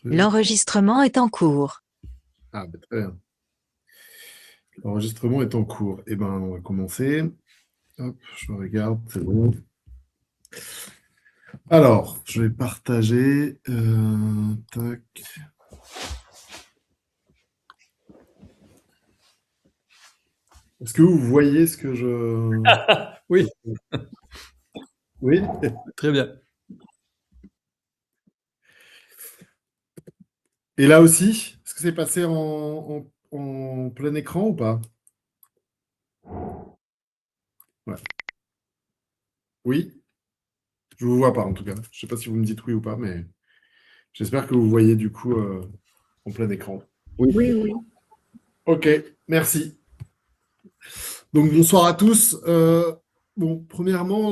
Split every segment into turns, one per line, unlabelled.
L'enregistrement est en cours.
Ah, bah, très bien. L'enregistrement est en cours. Eh ben, on va commencer. Hop, je regarde, c'est bon. Alors, je vais partager. Tac. Est-ce que vous voyez ce que je...
Oui,
Oui?
très bien.
Et là aussi, est-ce que c'est passé en plein écran ou pas? Ouais. Oui? Je vous vois pas en tout cas. Je sais pas si vous me dites oui ou pas, mais j'espère que vous voyez du coup en plein écran.
Oui.
Oui, oui.
Ok, merci. Donc bonsoir à tous. Bon, premièrement,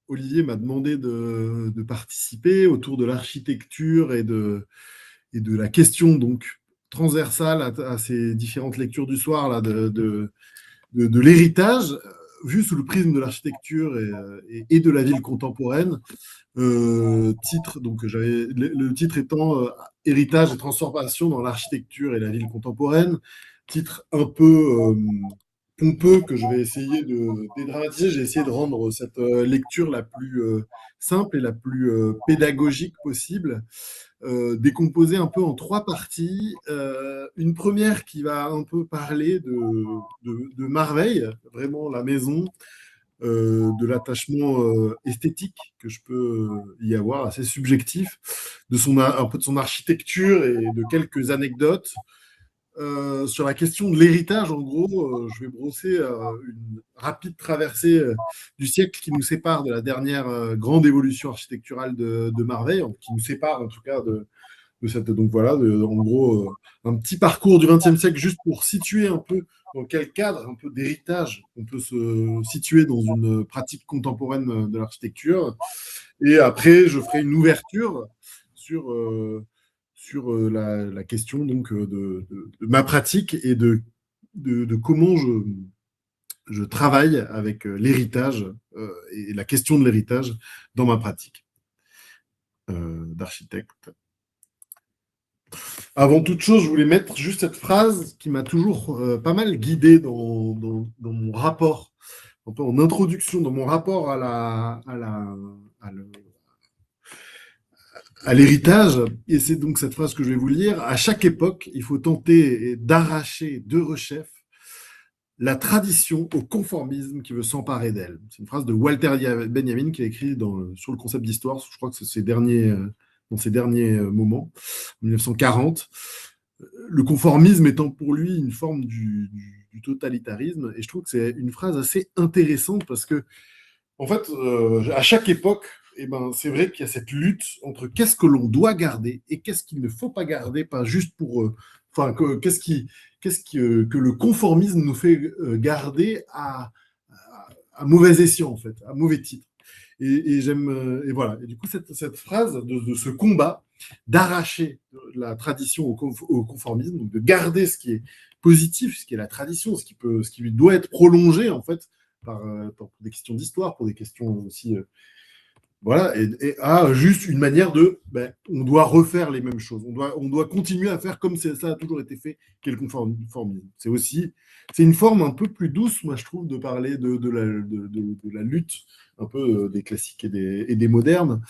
Olivier m'a demandé de participer autour de l'architecture et de la question donc transversale à ces différentes lectures du soir là, de l'héritage vu sous le prisme de l'architecture et de la ville contemporaine. Titre, donc le titre étant Héritage et transformation dans l'architecture et la ville contemporaine. Titre un peu pompeux que je vais essayer de dédramatiser. J'ai essayé de rendre cette lecture la plus simple et la plus pédagogique possible, décomposée un peu en trois parties. Une première qui va un peu parler de Marveil, vraiment la maison, de l'attachement esthétique que je peux y avoir, assez subjectif, un peu de son architecture et de quelques anecdotes. Sur la question de l'héritage, en gros, je vais brosser une rapide traversée du siècle qui nous sépare de la dernière grande évolution architecturale de Marveil, qui nous sépare en tout cas de cette. Donc voilà, en gros, un petit parcours du XXe siècle juste pour situer un peu dans quel cadre un peu d'héritage on peut se situer dans une pratique contemporaine de l'architecture. Et après, je ferai une ouverture sur, la question donc, de ma pratique et de comment je travaille avec l'héritage et la question de l'héritage dans ma pratique d'architecte. Avant toute chose, je voulais mettre juste cette phrase qui m'a toujours pas mal guidé dans mon rapport, un peu en introduction, dans mon rapport à l'héritage. Et c'est donc cette phrase que je vais vous lire. À chaque époque, il faut tenter d'arracher de rechef la tradition au conformisme qui veut s'emparer d'elle. C'est une phrase de Walter Benjamin qui a écrit sur le concept d'histoire, je crois que c'est dans ses derniers moments, en 1940. Le conformisme étant pour lui une forme du totalitarisme. Et je trouve que c'est une phrase assez intéressante parce que, en fait, à chaque époque, eh ben, c'est vrai qu'il y a cette lutte entre qu'est-ce que l'on doit garder et qu'est-ce qu'il ne faut pas garder, pas juste pour. Enfin, que le conformisme nous fait garder à mauvais escient, en fait, à mauvais titre. Et j'aime. Et voilà. Et du coup, cette phrase de ce combat d'arracher la tradition au conformisme, donc de garder ce qui est positif, ce qui est la tradition, ce qui doit être prolongé, en fait, pour des questions d'histoire, pour des questions aussi. Voilà, et à juste une manière on doit refaire les mêmes choses, on doit continuer à faire comme ça a toujours été fait, qui est le conformisme. C'est une forme un peu plus douce, moi je trouve, de parler de la lutte un peu des classiques et des modernes,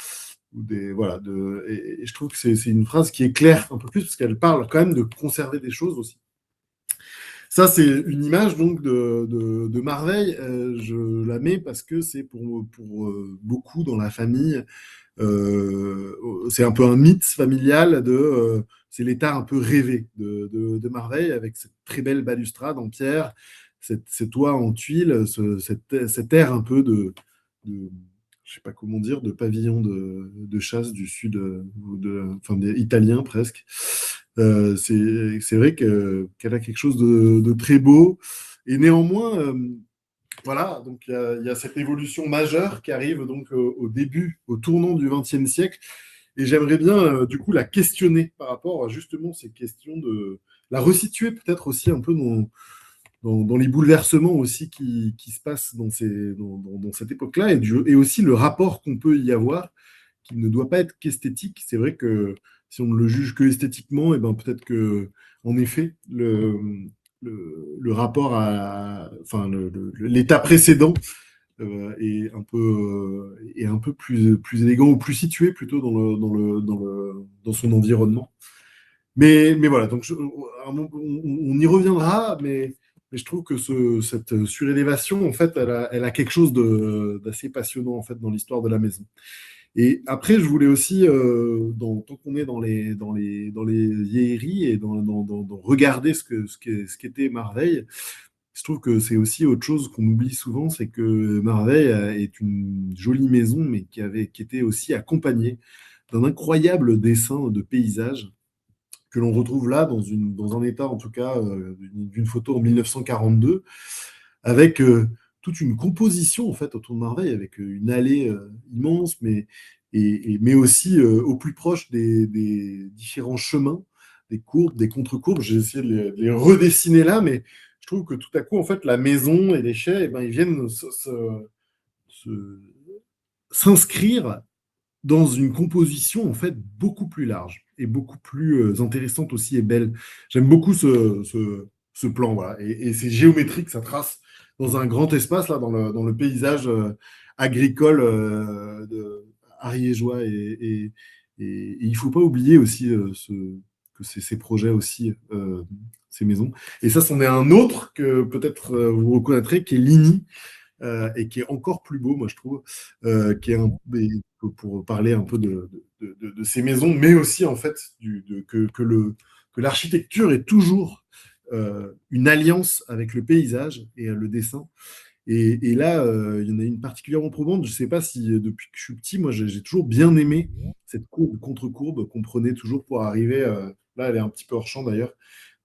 voilà, et je trouve que c'est une phrase qui est claire un peu plus, parce qu'elle parle quand même de conserver des choses aussi. Ça, c'est une image donc de Marveil. Je la mets parce que c'est pour beaucoup dans la famille. C'est un peu un mythe familial c'est l'état un peu rêvé de Marveil avec cette très belle balustrade en pierre, ces toits en tuiles, cet air un peu je sais pas comment dire, de pavillon de chasse du sud, enfin, italien presque. C'est vrai qu'elle a quelque chose de très beau. Et néanmoins, voilà, donc il y a cette évolution majeure qui arrive donc au début, au tournant du XXe siècle. Et j'aimerais bien, du coup, la questionner par rapport à justement ces questions la resituer peut-être aussi un peu dans les bouleversements aussi qui se passent dans cette époque-là et aussi le rapport qu'on peut y avoir qui ne doit pas être qu'esthétique. C'est vrai que si on ne le juge que esthétiquement, et ben peut-être que, en effet, le rapport enfin, l'état précédent est un peu plus élégant ou plus situé plutôt dans son environnement. Mais voilà, donc on y reviendra, mais je trouve que cette surélévation, en fait, elle a quelque chose d'assez passionnant en fait dans l'histoire de la maison. Et après, je voulais aussi, tant qu'on est dans les vieilleries et dans regarder ce qu'était Marveille, je trouve que c'est aussi autre chose qu'on oublie souvent, c'est que Marveille est une jolie maison, mais qui était aussi accompagnée d'un incroyable dessin de paysage que l'on retrouve là dans un état, en tout cas, d'une photo en 1942, avec toute une composition en fait autour de Marveille, avec une allée immense, mais aussi au plus proche des différents chemins, des courbes, des contre-courbes. J'ai essayé de les redessiner là, mais je trouve que tout à coup, en fait, la maison et les chais, eh ben, ils viennent se- s'inscrire dans une composition en fait beaucoup plus large et beaucoup plus intéressante aussi et belle. J'aime beaucoup ce plan, voilà. Et c'est géométrique, ça trace dans un grand espace, là, dans le paysage agricole ariégeois. Et il ne faut pas oublier aussi que c'est ces projets aussi, ces maisons. Et ça, c'en est un autre que peut-être vous reconnaîtrez, qui est Ligny, et qui est encore plus beau, moi je trouve, qui est pour parler un peu de ces maisons, mais aussi en fait que l'architecture est toujours une alliance avec le paysage et le dessin. Et là, il y en a une particulièrement probante. Je ne sais pas si depuis que je suis petit, moi j'ai toujours bien aimé cette courbe contre-courbe qu'on prenait toujours pour arriver. Là, elle est un petit peu hors champ d'ailleurs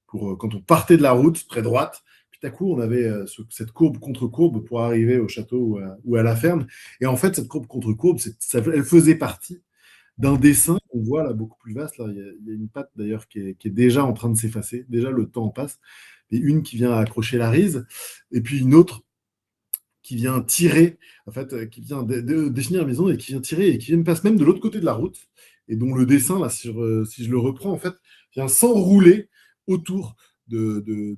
quand on partait de la route très droite, puis tout à coup, on avait cette courbe contre courbe pour arriver au château ou à la ferme. Et en fait, cette courbe contre courbe, elle faisait partie d'un dessin qu'on voit là beaucoup plus vaste. Là, il y a une patte d'ailleurs qui est déjà en train de s'effacer. Déjà, le temps passe. Et une qui vient accrocher la rise, et puis une autre qui vient tirer, en fait, qui vient définir la maison et qui vient tirer et qui passe même de l'autre côté de la route. Et dont le dessin, là, si je le reprends, en fait, vient s'enrouler autour d'une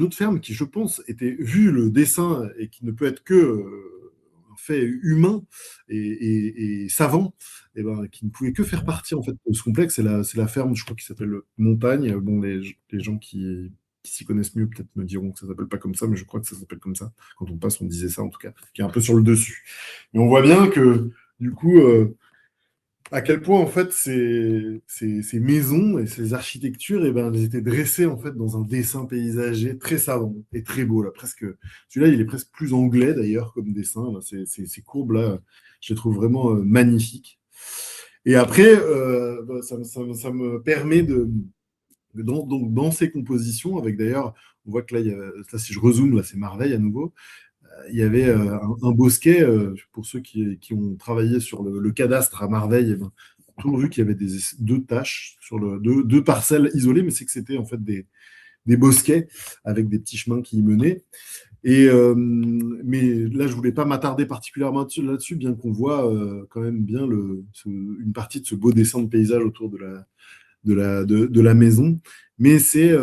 autre ferme qui, je pense, était, vu le dessin et qui ne peut être que un fait humain et savant, et ben, qui ne pouvait que faire partie en fait de ce complexe. C'est la ferme, je crois, qui s'appelle Montagne. Bon, les gens qui s'y connaissent mieux peut-être me diront que ça s'appelle pas comme ça, mais je crois que ça s'appelle comme ça. Quand on passe, on disait ça en tout cas, qui est un peu sur le dessus. Mais on voit bien que du coup, à quel point en fait ces maisons et ces architectures, eh ben, elles étaient dressées en fait dans un dessin paysager très savant et très beau là, presque. Celui-là, il est presque plus anglais d'ailleurs comme dessin. Là, ces courbes là, je les trouve vraiment magnifiques. Et après, bah, ça me permet donc dans ces compositions, avec d'ailleurs, on voit que là, là si je rezoome, là c'est Marveille à nouveau, il y avait un bosquet, pour ceux qui ont travaillé sur le cadastre à Marveille, eh ben, on a toujours vu qu'il y avait deux tâches, deux parcelles isolées, mais c'est que c'était en fait des bosquets avec des petits chemins qui y menaient. Mais là, je ne voulais pas m'attarder particulièrement là-dessus, bien qu'on voit quand même bien une partie de ce beau dessin de paysage autour de la maison. Mais c'est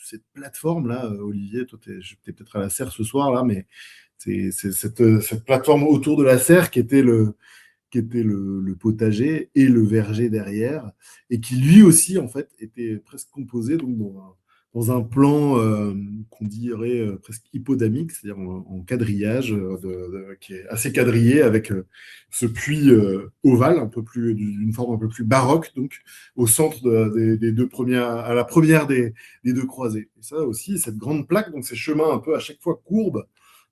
cette plateforme-là, Olivier, toi, t'es peut-être à la serre ce soir, là, mais c'est cette plateforme autour de la serre qui était le potager et le verger derrière, et qui lui aussi, en fait, était presque composé donc, dans un plan qu'on dirait presque hippodamique, c'est-à-dire en quadrillage, qui est assez quadrillé, avec ce puits ovale, d'une forme un peu plus baroque, donc au centre des deux premières, à la première des deux croisées. Et ça aussi, cette grande plaque, donc ces chemins un peu à chaque fois courbes,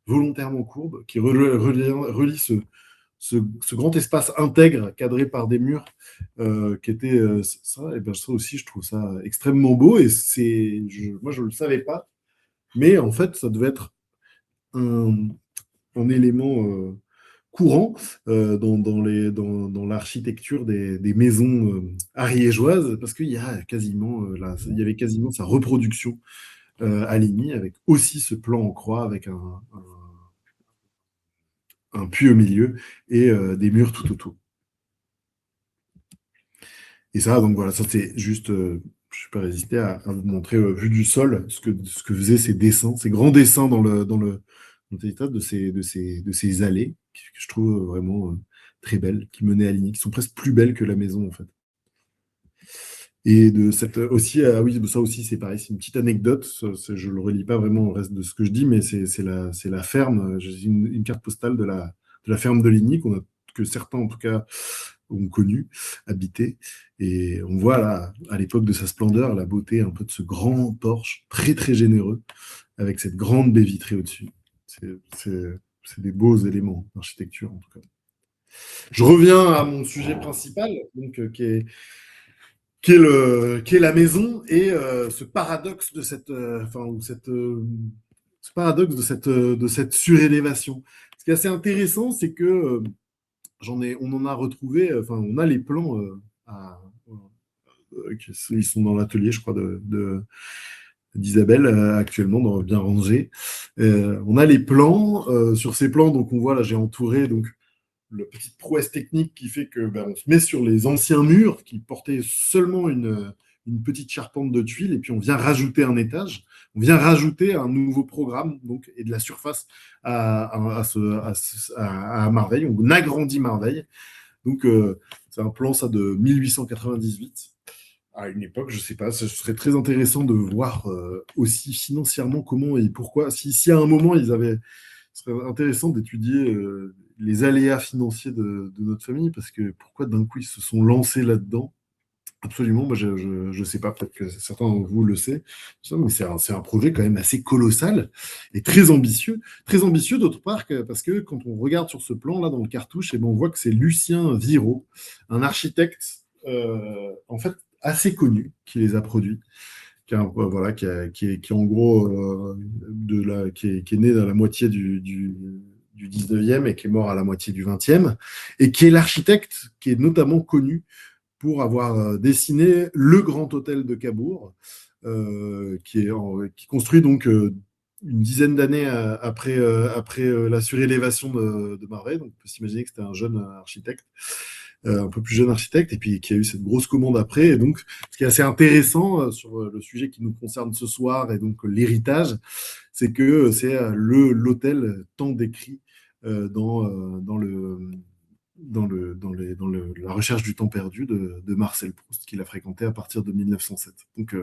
volontairement courbes, qui relient ce grand espace intègre cadré par des murs qui était ça, et ben ça aussi, je trouve ça extrêmement beau. Et moi, je ne le savais pas, mais en fait, ça devait être un, un élément courant dans l'architecture des maisons ariégeoises, parce qu'il y a quasiment, là, il y avait quasiment sa reproduction à Ligny, avec aussi ce plan en croix, avec un puits au milieu et des murs tout autour. Et ça, donc voilà, ça c'est juste, je peux pas résister à vous montrer, vue du sol, ce que faisaient ces dessins, ces grands dessins dans le téléphone de ces allées, que je trouve vraiment très belles, qui menaient à Ligny, qui sont presque plus belles que la maison en fait. Et de cette aussi, ah oui, ça aussi c'est pareil, c'est une petite anecdote, je le relis pas vraiment au reste de ce que je dis, mais c'est la ferme, j'ai une carte postale de la ferme de Ligny que certains en tout cas ont connu, habité, et on voit là, à l'époque de sa splendeur, la beauté un peu de ce grand porche, très très généreux, avec cette grande baie vitrée au-dessus. C'est c'est- c'est des beaux éléments d'architecture en tout cas. Je reviens à mon sujet principal, donc, qui est la maison et ce paradoxe de cette, enfin, ou cette, ce paradoxe de cette surélévation. Ce qui est assez intéressant, c'est que on en a retrouvé, enfin, on a les plans ils sont dans l'atelier, je crois, d'Isabelle actuellement, bien rangés. On a les plans. Sur ces plans, donc on voit là, j'ai entouré donc la petite prouesse technique qui fait que on se met sur les anciens murs qui portaient seulement une petite charpente de tuiles et puis on vient rajouter un étage, on vient rajouter un nouveau programme donc, et de la surface à Marveille. On agrandit Marveille. Donc c'est un plan ça de 1898. À une époque, je ne sais pas, ce serait très intéressant de voir aussi financièrement comment et pourquoi. Si à un moment ils avaient ce serait intéressant d'étudier les aléas financiers de notre famille, parce que pourquoi d'un coup ils se sont lancés là-dedans? Absolument, moi je sais pas, peut-être que certains d'entre vous le savent, mais c'est un projet quand même assez colossal et très ambitieux d'autre part, parce que quand on regarde sur ce plan-là dans le cartouche, et ben, on voit que c'est Lucien Viraud, un architecte en fait assez connu, qui les a produits voilà, qui est en gros qui est né dans la moitié du 19e et qui est mort à la moitié du 20e, et qui est l'architecte qui est notamment connu pour avoir dessiné le Grand Hôtel de Cabourg, qui est construit donc une dizaine d'années après la surélévation de Marveille. Donc on peut s'imaginer que c'était un jeune architecte un peu plus jeune architecte, et puis qui a eu cette grosse commande après. Et donc, ce qui est assez intéressant sur le sujet qui nous concerne ce soir, et donc l'héritage, c'est que c'est l'hôtel tant décrit dans la recherche du temps perdu de Marcel Proust, qu'il a fréquenté à partir de 1907. Donc,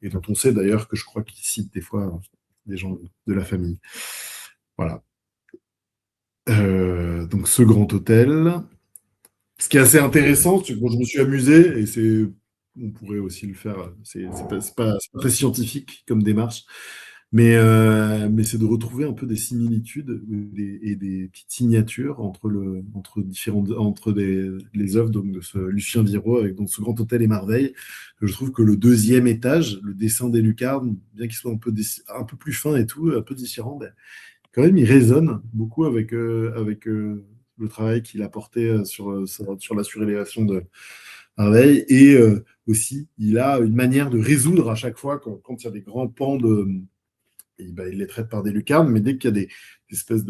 et dont on sait d'ailleurs que je crois qu'il cite des fois des gens de la famille. Voilà. Donc, ce grand hôtel. Ce qui est assez intéressant, c'est que moi, je me suis amusé, et on pourrait aussi le faire, c'est pas très scientifique comme démarche, mais c'est de retrouver un peu des similitudes et des petites signatures entre les œuvres donc, de ce Lucien Viraud avec donc, ce Grand Hôtel et Marveille. Je trouve que le deuxième étage, le dessin des lucarnes, bien qu'il soit un peu plus fin et tout, un peu différent, ben, quand même, il résonne beaucoup avec le travail qu'il a porté sur la surélévation de Harvey. Et aussi, il a une manière de résoudre à chaque fois, quand il y a des grands pans et ben, il les traite par des lucarnes, mais dès qu'il y a des espèces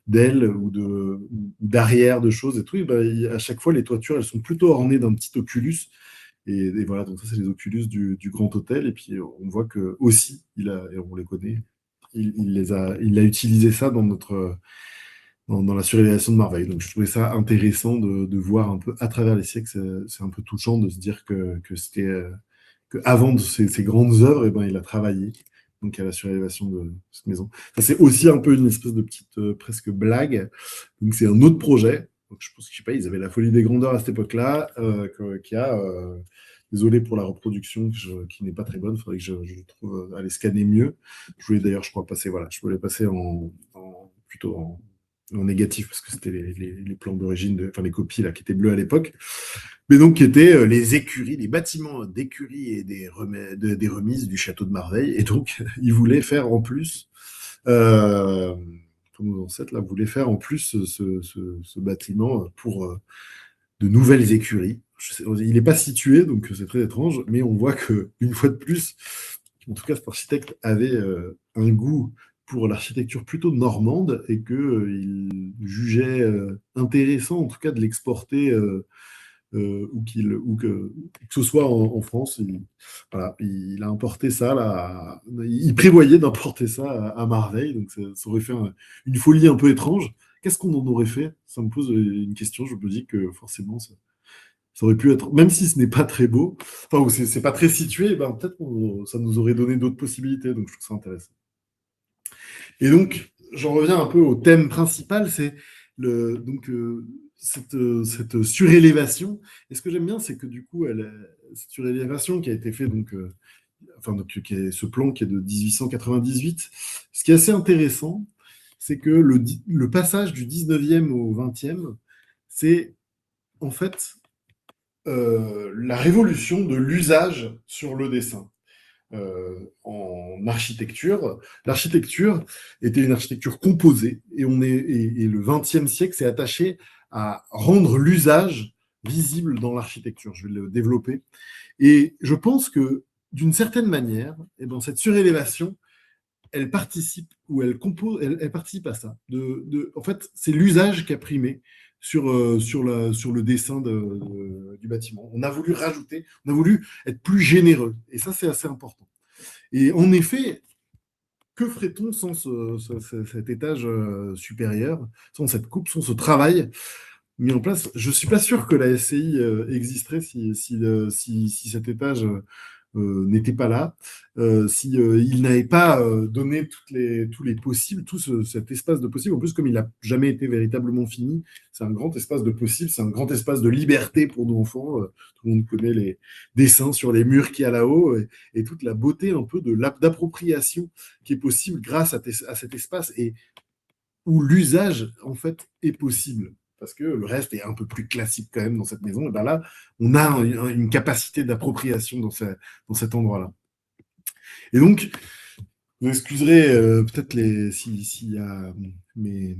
d'ailes ou d'arrière de choses et tout, et ben, à chaque fois, les toitures, elles sont plutôt ornées d'un petit oculus. Et voilà, donc ça, c'est les oculus du Grand Hôtel. Et puis, on voit que aussi, et on les connaît, il a utilisé ça dans la surélévation de Marveille. Donc, je trouvais ça intéressant de voir un peu à travers les siècles. C'est un peu touchant de se dire que c'était que avant de ces grandes œuvres, eh ben, il a travaillé donc à la surélévation de cette maison. Ça, c'est aussi un peu une espèce de petite presque blague. Donc, c'est un autre projet. Donc, je pense que je sais pas, ils avaient la folie des grandeurs à cette époque-là, qui a désolé pour la reproduction qui n'est pas très bonne. Il faudrait que je trouve aller scanner mieux. Je voulais d'ailleurs, je crois, je voulais passer plutôt en négatif parce que c'était les plans d'origine, enfin les copies là qui étaient bleues à l'époque, mais donc qui étaient les écuries, les bâtiments d'écuries et des remises du château de Marveille. Et donc, ils voulaient faire en plus. Nos ancêtres là voulaient faire en plus ce bâtiment pour de nouvelles écuries. Il n'est pas situé, donc c'est très étrange, mais on voit qu'une fois de plus, en tout cas, cet architecte avait un goût pour l'architecture plutôt normande et qu'il jugeait intéressant, en tout cas, de l'exporter ou que ce soit en France. Voilà, il a importé ça, là, il prévoyait d'importer ça à Marseille, donc ça aurait fait une folie un peu étrange. Qu'est-ce qu'on en aurait fait? Ça me pose une question, je me dis que forcément, ça aurait pu être, même si ce n'est pas très beau, enfin, ou c'est pas très situé, ben, peut-être que ça nous aurait donné d'autres possibilités, donc je trouve ça intéressant. Et donc, j'en reviens un peu au thème principal, c'est cette surélévation. Et ce que j'aime bien, c'est que du coup, cette surélévation qui a été faite, ce plan qui est de 1898, ce qui est assez intéressant, c'est que le passage du 19e au 20e, c'est en fait la révolution de l'usage sur le dessin. En architecture. L'architecture était une architecture composée et le XXe siècle s'est attaché à rendre l'usage visible dans l'architecture. Je vais le développer. Et je pense que d'une certaine manière, eh ben, cette surélévation, elle participe ou elle compose, elle participe à ça. En fait, c'est l'usage qui a primé sur le dessin du bâtiment. On a voulu rajouter, on a voulu être plus généreux. Et ça, c'est assez important. Et en effet, que ferait-on sans cet étage supérieur, sans cette coupe, sans ce travail mis en place? Je ne suis pas sûr que la SCI existerait si cet étage n'était pas là, si il n'avait pas donné tous les possibles, cet espace de possible. En plus, comme il n'a jamais été véritablement fini, c'est un grand espace de possible, c'est un grand espace de liberté pour nos enfants. Tout le monde connaît les dessins sur les murs qu'il y a là-haut et toute la beauté un peu d'appropriation qui est possible grâce à cet espace et où l'usage, en fait, est possible. Parce que le reste est un peu plus classique quand même dans cette maison. Et ben là, on a une capacité d'appropriation dans cet endroit-là. Et donc, vous excuserez peut-être s'il y a mes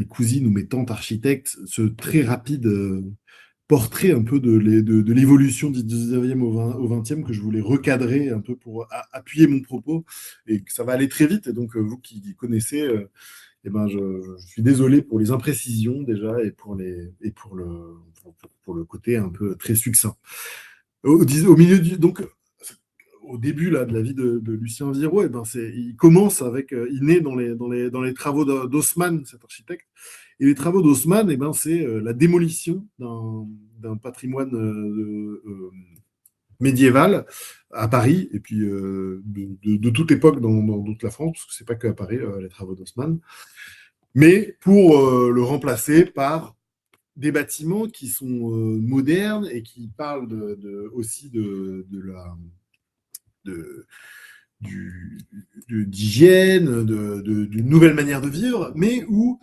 cousines ou mes tantes architectes, ce très rapide portrait un peu de l'évolution du 19e au 20e que je voulais recadrer un peu pour appuyer mon propos et que ça va aller très vite. Et donc, vous qui connaissez, eh ben, je suis désolé pour les imprécisions déjà et pour le côté un peu très succinct. Au milieu donc, au début là, de la vie de Lucien Viraud, eh ben, il commence il naît dans les travaux d'Haussmann, cet architecte. Et les travaux d'Haussmann, eh ben, c'est la démolition d'un patrimoine médiéval à Paris, et puis de toute époque dans toute la France, parce que c'est pas que à Paris, les travaux d'Haussmann, mais pour le remplacer par des bâtiments qui sont modernes et qui parlent aussi de, d'hygiène, d'une nouvelle manière de vivre, mais où,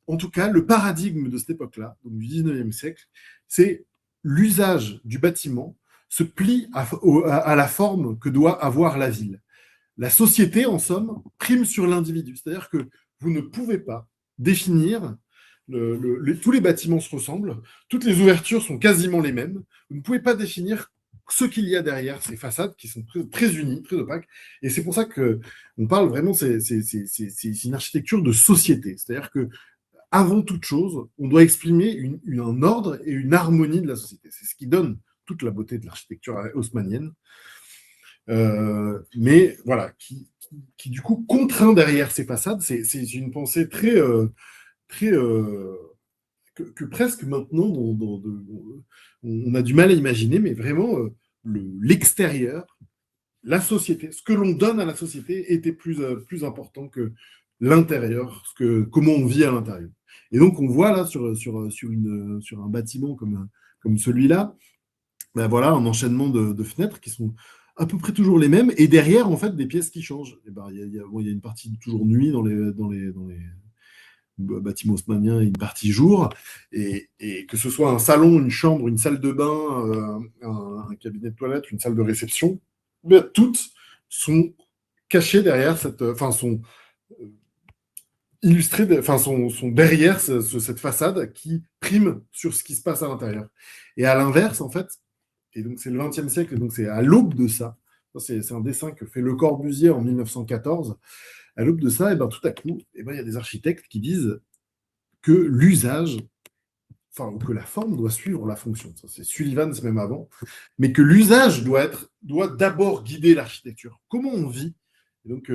en tout cas, le paradigme de cette époque-là, donc du 19e siècle, c'est l'usage du bâtiment se plie à la forme que doit avoir la ville. La société, en somme, prime sur l'individu. C'est-à-dire que vous ne pouvez pas définir tous les bâtiments se ressemblent, toutes les ouvertures sont quasiment les mêmes. Vous ne pouvez pas définir ce qu'il y a derrière ces façades qui sont très unies, très opaques. Et c'est pour ça qu'on parle vraiment, c'est une architecture de société. C'est-à-dire que avant toute chose, on doit exprimer un ordre et une harmonie de la société. C'est ce qui donne toute la beauté de l'architecture haussmannienne. Mais voilà, qui du coup contraint derrière ces façades. C'est une pensée très que presque maintenant on a du mal à imaginer, mais vraiment l'extérieur, la société, ce que l'on donne à la société était plus important que l'intérieur, comment on vit à l'intérieur. Et donc on voit là sur un bâtiment comme celui-là, ben voilà, un enchaînement de fenêtres qui sont à peu près toujours les mêmes, et derrière, en fait, des pièces qui changent. Et ben, il y a une partie toujours nuit dans les bâtiments haussmanniens et une partie jour, et que ce soit un salon, une chambre, une salle de bain, un cabinet de toilette, une salle de réception, ben, toutes sont cachées derrière sont illustrées, sont derrière cette façade qui prime sur ce qui se passe à l'intérieur. Et à l'inverse, en fait, et donc c'est le XXe siècle, et donc c'est à l'aube de ça, C'est un dessin que fait Le Corbusier en 1914. À l'aube de ça, et ben, tout à coup, et ben, il y a des architectes qui disent que l'usage, enfin, que la forme doit suivre la fonction. Ça, c'est Sullivan, c'est même avant, mais que l'usage doit d'abord guider l'architecture. Comment on vit, et donc,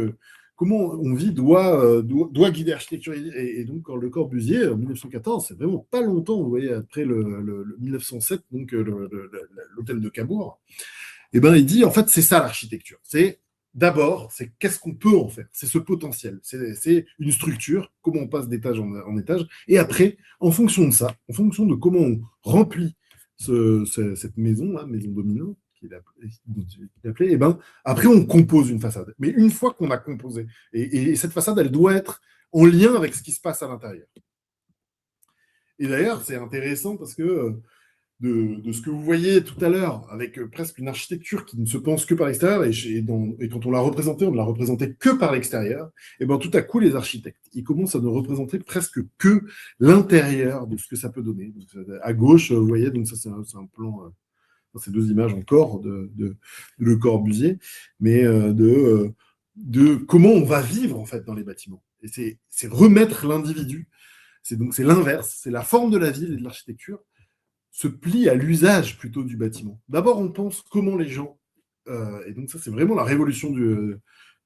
comment on vit doit guider l'architecture. Et donc, quand Le Corbusier, en 1914, c'est vraiment pas longtemps, vous voyez, après le 1907, donc l'hôtel de Cabourg, et ben, il dit, en fait, c'est ça l'architecture. D'abord, c'est qu'est-ce qu'on peut en faire. C'est ce potentiel. C'est une structure, comment on passe d'étage en étage. Et après, en fonction de ça, en fonction de comment on remplit cette maison, là, maison domino, qu'il appelait, et ben, après, on compose une façade. Mais une fois qu'on a composé, et cette façade, elle doit être en lien avec ce qui se passe à l'intérieur. Et d'ailleurs, c'est intéressant parce que de ce que vous voyez tout à l'heure, avec presque une architecture qui ne se pense que par l'extérieur, et quand on l'a représentée, on ne l'a représentée que par l'extérieur, et bien tout à coup, les architectes, ils commencent à ne représenter presque que l'intérieur de ce que ça peut donner. Donc, à gauche, vous voyez, donc ça c'est un plan, ces deux images encore de Le Corbusier, mais de comment on va vivre en fait dans les bâtiments. Et c'est remettre l'individu, c'est l'inverse, c'est la forme de la ville et de l'architecture se plie à l'usage plutôt du bâtiment. D'abord, on pense comment les gens, et donc ça c'est vraiment la révolution du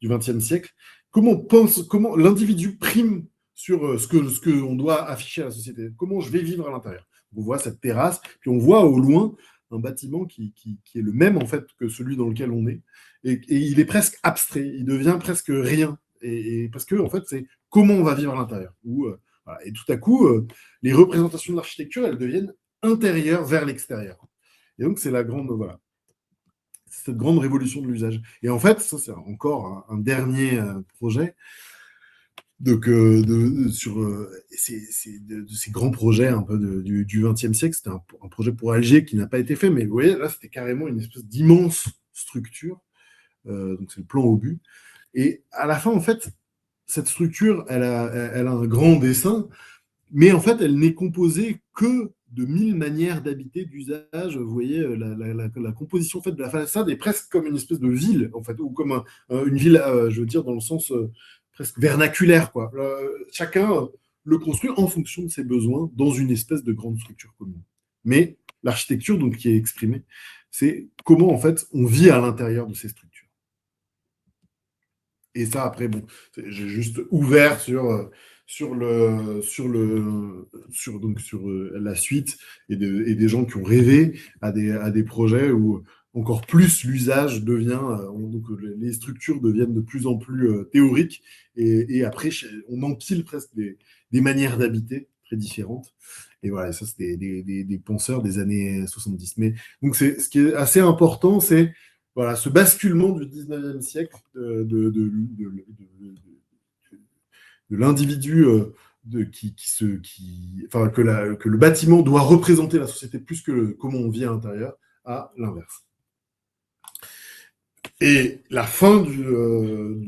XXe siècle, comment l'individu prime sur ce que on doit afficher à la société, comment je vais vivre à l'intérieur. On voit cette terrasse, puis on voit au loin un bâtiment qui est le même en fait que celui dans lequel on est, et il est presque abstrait, il devient presque rien, et parce que en fait c'est comment on va vivre à l'intérieur. Voilà. Et tout à coup, les représentations de l'architecture, elles deviennent intérieur vers l'extérieur. Et donc, c'est voilà, cette grande révolution de l'usage. Et en fait, ça, c'est encore un dernier projet de ces grands projets un peu du XXe siècle. C'était un projet pour Alger qui n'a pas été fait, mais vous voyez, là, c'était carrément une espèce d'immense structure. Donc, c'est le plan obus. Et à la fin, en fait, cette structure, elle a un grand dessin, mais en fait, elle n'est composée que de 1000 manières d'habiter, d'usage. Vous voyez, la composition faite de la façade est presque comme une espèce de ville, en fait, ou comme une ville, je veux dire, dans le sens presque vernaculaire, quoi. Chacun le construit en fonction de ses besoins dans une espèce de grande structure commune. Mais l'architecture, donc, qui est exprimée, c'est comment, en fait, on vit à l'intérieur de ces structures. Et ça, après, bon, j'ai juste ouvert sur la suite et des gens qui ont rêvé à des projets où encore plus l'usage devient, donc les structures deviennent de plus en plus théoriques et après, on empile presque des manières d'habiter très différentes. Et voilà, ça, c'est des penseurs des années 70. Mais donc, ce qui est assez important, c'est voilà, ce basculement du 19e siècle de l'individu enfin, que le bâtiment doit représenter la société plus que comment on vit à l'intérieur, à l'inverse. Et la fin de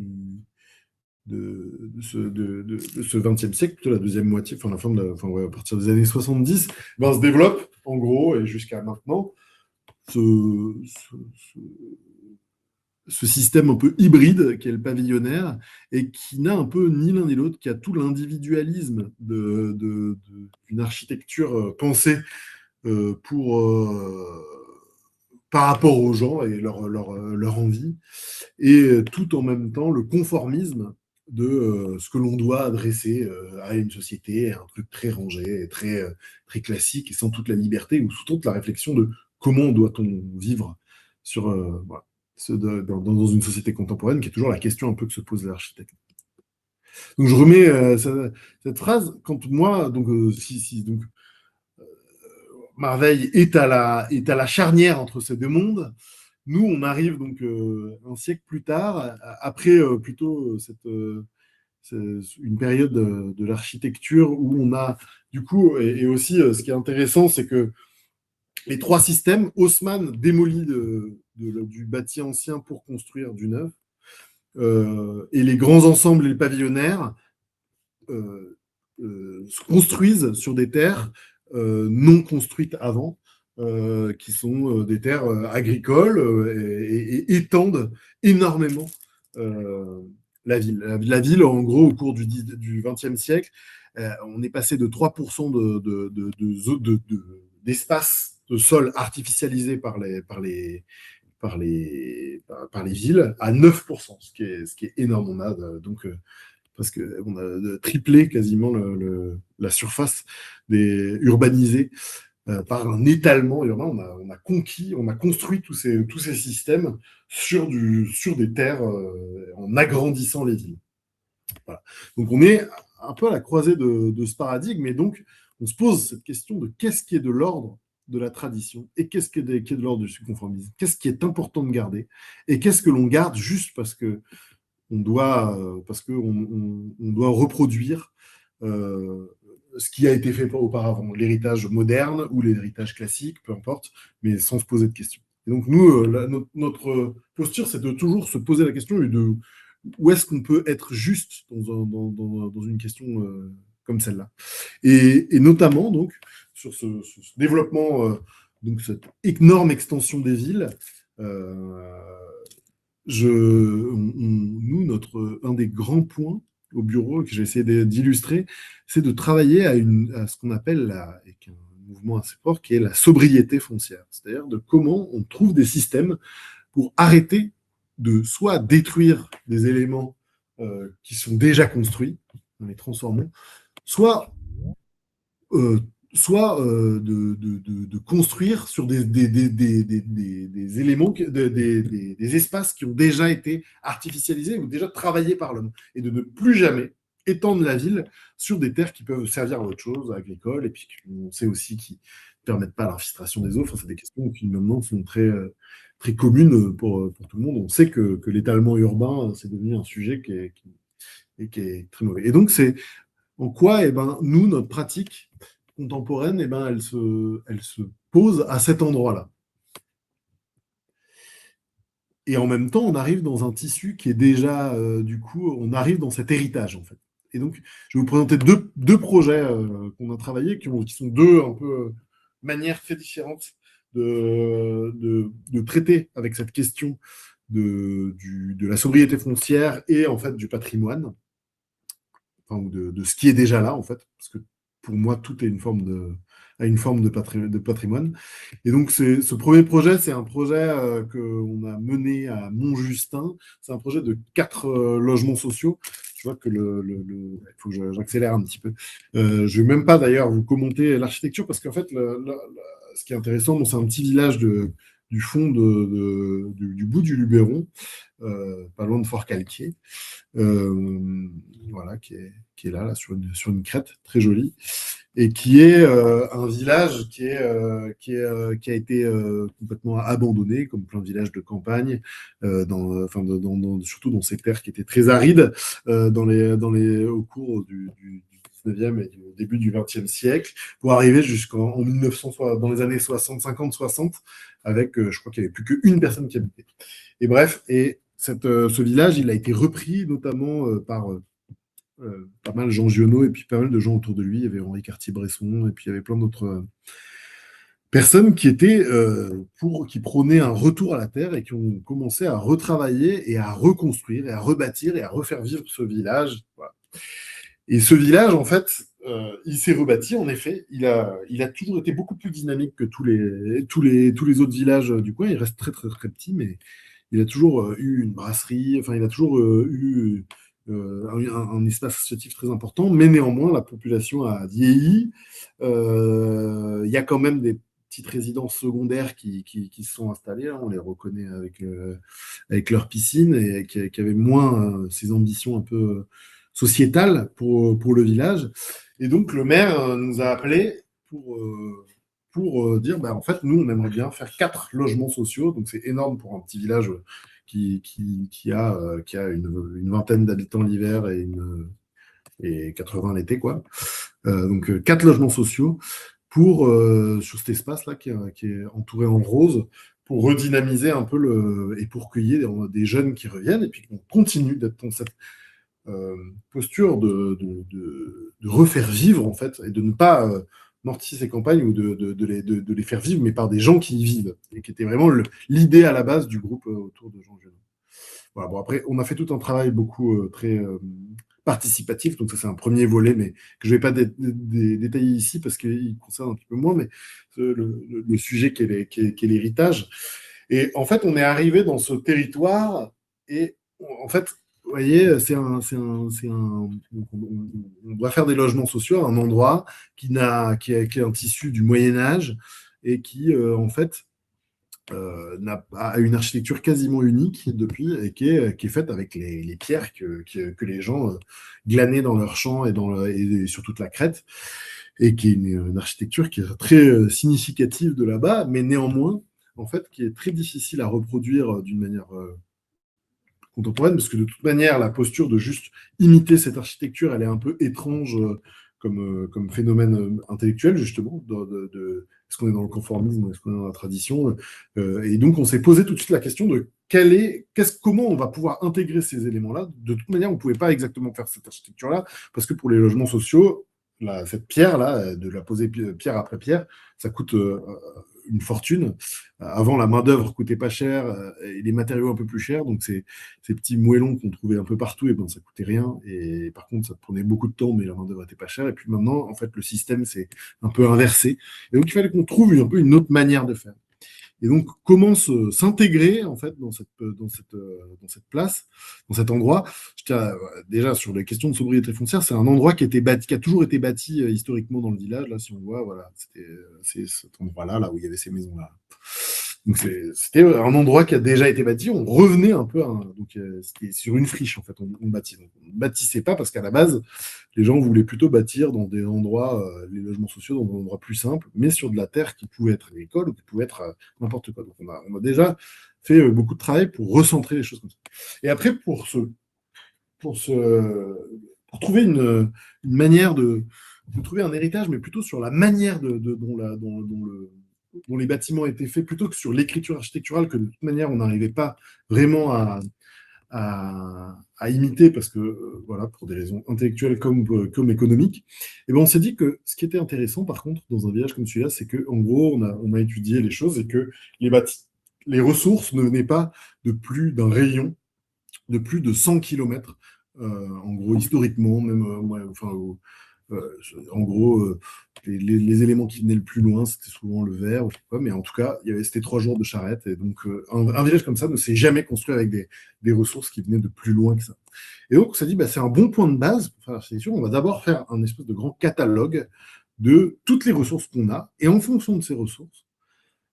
ce 20e siècle, plutôt la deuxième moitié, enfin, ouais, à partir des années 70, ben, se développe, en gros, et jusqu'à maintenant, ce, ce, ce système un peu hybride qu'est le pavillonnaire et qui n'a un peu ni l'un ni l'autre, qui a tout l'individualisme d'une architecture pensée pour, par rapport aux gens et leur envie, et tout en même temps le conformisme de ce que l'on doit adresser à une société, un truc très rangé, très classique, et sans toute la liberté, ou sous toute la réflexion de comment doit-on vivre voilà, dans une société contemporaine, qui est toujours la question un peu que se pose l'architecte. Donc je remets cette phrase, quand moi, donc, donc Marveille est à la charnière entre ces deux mondes. Nous, on arrive donc un siècle plus tard, après plutôt une période de l'architecture où on a, du coup, et aussi ce qui est intéressant, c'est que les trois systèmes, Haussmann démolit du bâti ancien pour construire du neuf, et les grands ensembles et les pavillonnaires se construisent sur des terres non construites avant, qui sont des terres agricoles et étendent énormément la ville. La ville, en gros, au cours du XXe siècle, on est passé de 3% d'espace de sol artificialisé par les villes à 9%, ce qui est énorme. On a donc parce qu'on a triplé quasiment la surface urbanisée par un étalement urbain. On a construit tous ces systèmes sur des terres en agrandissant les villes. Voilà. Donc on est un peu à la croisée de ce paradigme, et donc on se pose cette question de qu'est-ce qui est de l'ordre de la tradition et qu'est-ce qui est de l'ordre du conformisme, qu'est-ce qui est important de garder et qu'est-ce que l'on garde juste parce qu'on doit reproduire ce qui a été fait auparavant, l'héritage moderne ou l'héritage classique, peu importe, mais sans se poser de questions. Et donc nous, notre posture, c'est de toujours se poser la question de où est-ce qu'on peut être juste dans une question comme celle-là. Et notamment, donc, sur ce développement, donc cette énorme extension des villes, euh, nous, un des grands points au bureau que j'ai essayé d'illustrer, c'est de travailler à ce qu'on appelle, avec un mouvement assez fort, qui est la sobriété foncière. C'est-à-dire de comment on trouve des systèmes pour arrêter de soit détruire des éléments qui sont déjà construits, en les transformant, soit euh, de construire sur des éléments, des espaces qui ont déjà été artificialisés ou déjà travaillés par l'homme, et de ne plus jamais étendre la ville sur des terres qui peuvent servir à autre chose, agricole, et puis on sait aussi qui ne permettent pas l'infiltration des eaux. Enfin, c'est des questions qui maintenant sont très communes pour tout le monde. On sait que l'étalement urbain, c'est devenu un sujet qui est très mauvais. Et donc, c'est en quoi, nous, notre pratique contemporaine, elle se pose à cet endroit-là. Et en même temps, on arrive dans un tissu qui est déjà, du coup, on arrive dans cet héritage, en fait. Et donc, je vais vous présenter deux projets qu'on a travaillés, qui sont deux un peu manières très différentes de traiter avec cette question de la sobriété foncière et en fait du patrimoine, enfin, ou de ce qui est déjà là, en fait, parce que pour moi, tout est a une forme de patrimoine. Et donc, ce premier projet, c'est un projet qu'on a mené à Montjustin. C'est un projet de 4 logements sociaux. Je vois que il faut que j'accélère un petit peu. Je ne vais même pas d'ailleurs vous commenter l'architecture, parce qu'en fait, ce qui est intéressant, bon, c'est un petit village du fond du bout du Luberon, pas loin de Fort-Calquier. Voilà, qui est là sur une crête très jolie, et qui est un village qui a été complètement abandonné, comme plein de villages de campagne, surtout dans ces terres qui étaient très arides au cours du 19e et au début du 20e siècle, pour arriver jusqu'en 1900, dans les années 60, 50, 60, avec, je crois qu'il n'y avait plus qu'une personne qui habitait. Et bref, ce village, il a été repris notamment par pas mal Jean Giono et puis pas mal de gens autour de lui. Il y avait Henri Cartier-Bresson et puis il y avait plein d'autres personnes qui prônaient un retour à la terre et qui ont commencé à retravailler et à reconstruire et à rebâtir et à refaire vivre ce village. Voilà. Et ce village, en fait, il s'est rebâti, en effet. Il a toujours été beaucoup plus dynamique que tous les autres villages du coin. Il reste très, très, très petit, mais il a toujours eu une brasserie, enfin, il a toujours eu un espace associatif très important, mais néanmoins, la population a vieilli. Il y a quand même des petites résidences secondaires qui se sont installées, hein, on les reconnaît avec leur piscine, et qui avaient moins ces ambitions un peu sociétales pour le village. Et donc, le maire nous a appelés pour dire, bah, en fait, nous, on aimerait bien faire 4 logements sociaux. Donc, c'est énorme pour un petit village qui a une vingtaine d'habitants l'hiver et 80 l'été, quoi. Donc, 4 logements sociaux sur cet espace-là qui est entouré en rose, pour redynamiser un peu et pour cueillir des jeunes qui reviennent, et puis qu'on continue d'être dans cette posture de refaire vivre, en fait, et de ne pas mortifier ces campagnes ou de les faire vivre, mais par des gens qui y vivent, et qui était vraiment l'idée à la base du groupe autour de Jean Genot. Voilà, bon, après, on a fait tout un travail beaucoup très participatif, donc ça c'est un premier volet, mais que je ne vais pas détailler ici parce qu'il concerne un petit peu moins, mais le sujet qui est l'héritage. Et en fait, on est arrivé dans ce territoire et en fait, vous voyez, on doit faire des logements sociaux à un endroit qui est un tissu du Moyen Âge et qui, en fait, a une architecture quasiment unique depuis et qui est faite avec les pierres que les gens glanaient dans leurs champs et sur toute la crête, et qui est une architecture qui est très significative de là-bas, mais néanmoins, en fait, qui est très difficile à reproduire d'une manière contemporaine, parce que de toute manière, la posture de juste imiter cette architecture, elle est un peu étrange comme phénomène intellectuel, justement, est-ce qu'on est dans le conformisme, est-ce qu'on est dans la tradition, et donc on s'est posé tout de suite la question de comment on va pouvoir intégrer ces éléments-là. De toute manière, on ne pouvait pas exactement faire cette architecture-là, parce que pour les logements sociaux, cette pierre-là, de la poser pierre après pierre, ça coûte une fortune. Avant, la main-d'œuvre coûtait pas cher et les matériaux un peu plus chers. Donc, ces petits moellons qu'on trouvait un peu partout, et ben, ça coûtait rien. Et par contre, ça prenait beaucoup de temps, mais la main-d'œuvre était pas chère. Et puis maintenant, en fait, le système s'est un peu inversé. Et donc, il fallait qu'on trouve un peu une autre manière de faire. Et donc, comment s'intégrer en fait dans cette place, dans cet endroit. Déjà, sur les questions de sobriété foncière, c'est un endroit qui a toujours été bâti historiquement dans le village. Là, si on voit, voilà, c'est cet endroit-là, là où il y avait ces maisons-là. Donc, c'était un endroit qui a déjà été bâti. On revenait un peu, donc c'était sur une friche, en fait, on bâtit. Donc, on ne bâtissait pas parce qu'à la base, les gens voulaient plutôt bâtir dans des endroits, les logements sociaux, dans des endroits plus simples, mais sur de la terre qui pouvait être agricole ou qui pouvait être n'importe quoi. Donc, on a déjà fait beaucoup de travail pour recentrer les choses comme ça. Et après, pour, se, pour trouver une manière de trouver un héritage, mais plutôt sur la manière dont les bâtiments étaient faits, plutôt que sur l'écriture architecturale, que de toute manière, on n'arrivait pas vraiment à imiter, parce que, voilà, pour des raisons intellectuelles comme économiques, et ben on s'est dit que ce qui était intéressant, par contre, dans un village comme celui-là, c'est qu'en gros, on a étudié les choses et que les ressources ne venaient pas de plus d'un rayon de plus de 100 km, en gros, historiquement, même, enfin, en gros, les éléments qui venaient le plus loin, c'était souvent le verre, ou je sais pas, mais en tout cas, c'était 3 jours de charrette. Et donc, un village comme ça ne s'est jamais construit avec des ressources qui venaient de plus loin que ça. Et donc, on s'est dit, bah, c'est un bon point de base pour faire l'architecture. On va d'abord faire un espèce de grand catalogue de toutes les ressources qu'on a. Et en fonction de ces ressources,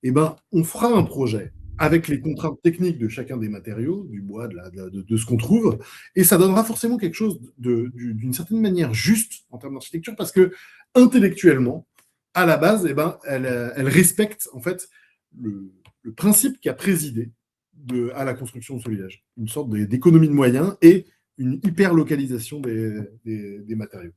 eh ben, on fera un projet avec les contraintes techniques de chacun des matériaux, du bois, de ce qu'on trouve, et ça donnera forcément quelque chose d'une certaine manière juste en termes d'architecture, parce que intellectuellement, à la base, eh ben, elle respecte en fait le principe qui a présidé à la construction de ce village, une sorte d'économie de moyens et une hyper-localisation des matériaux.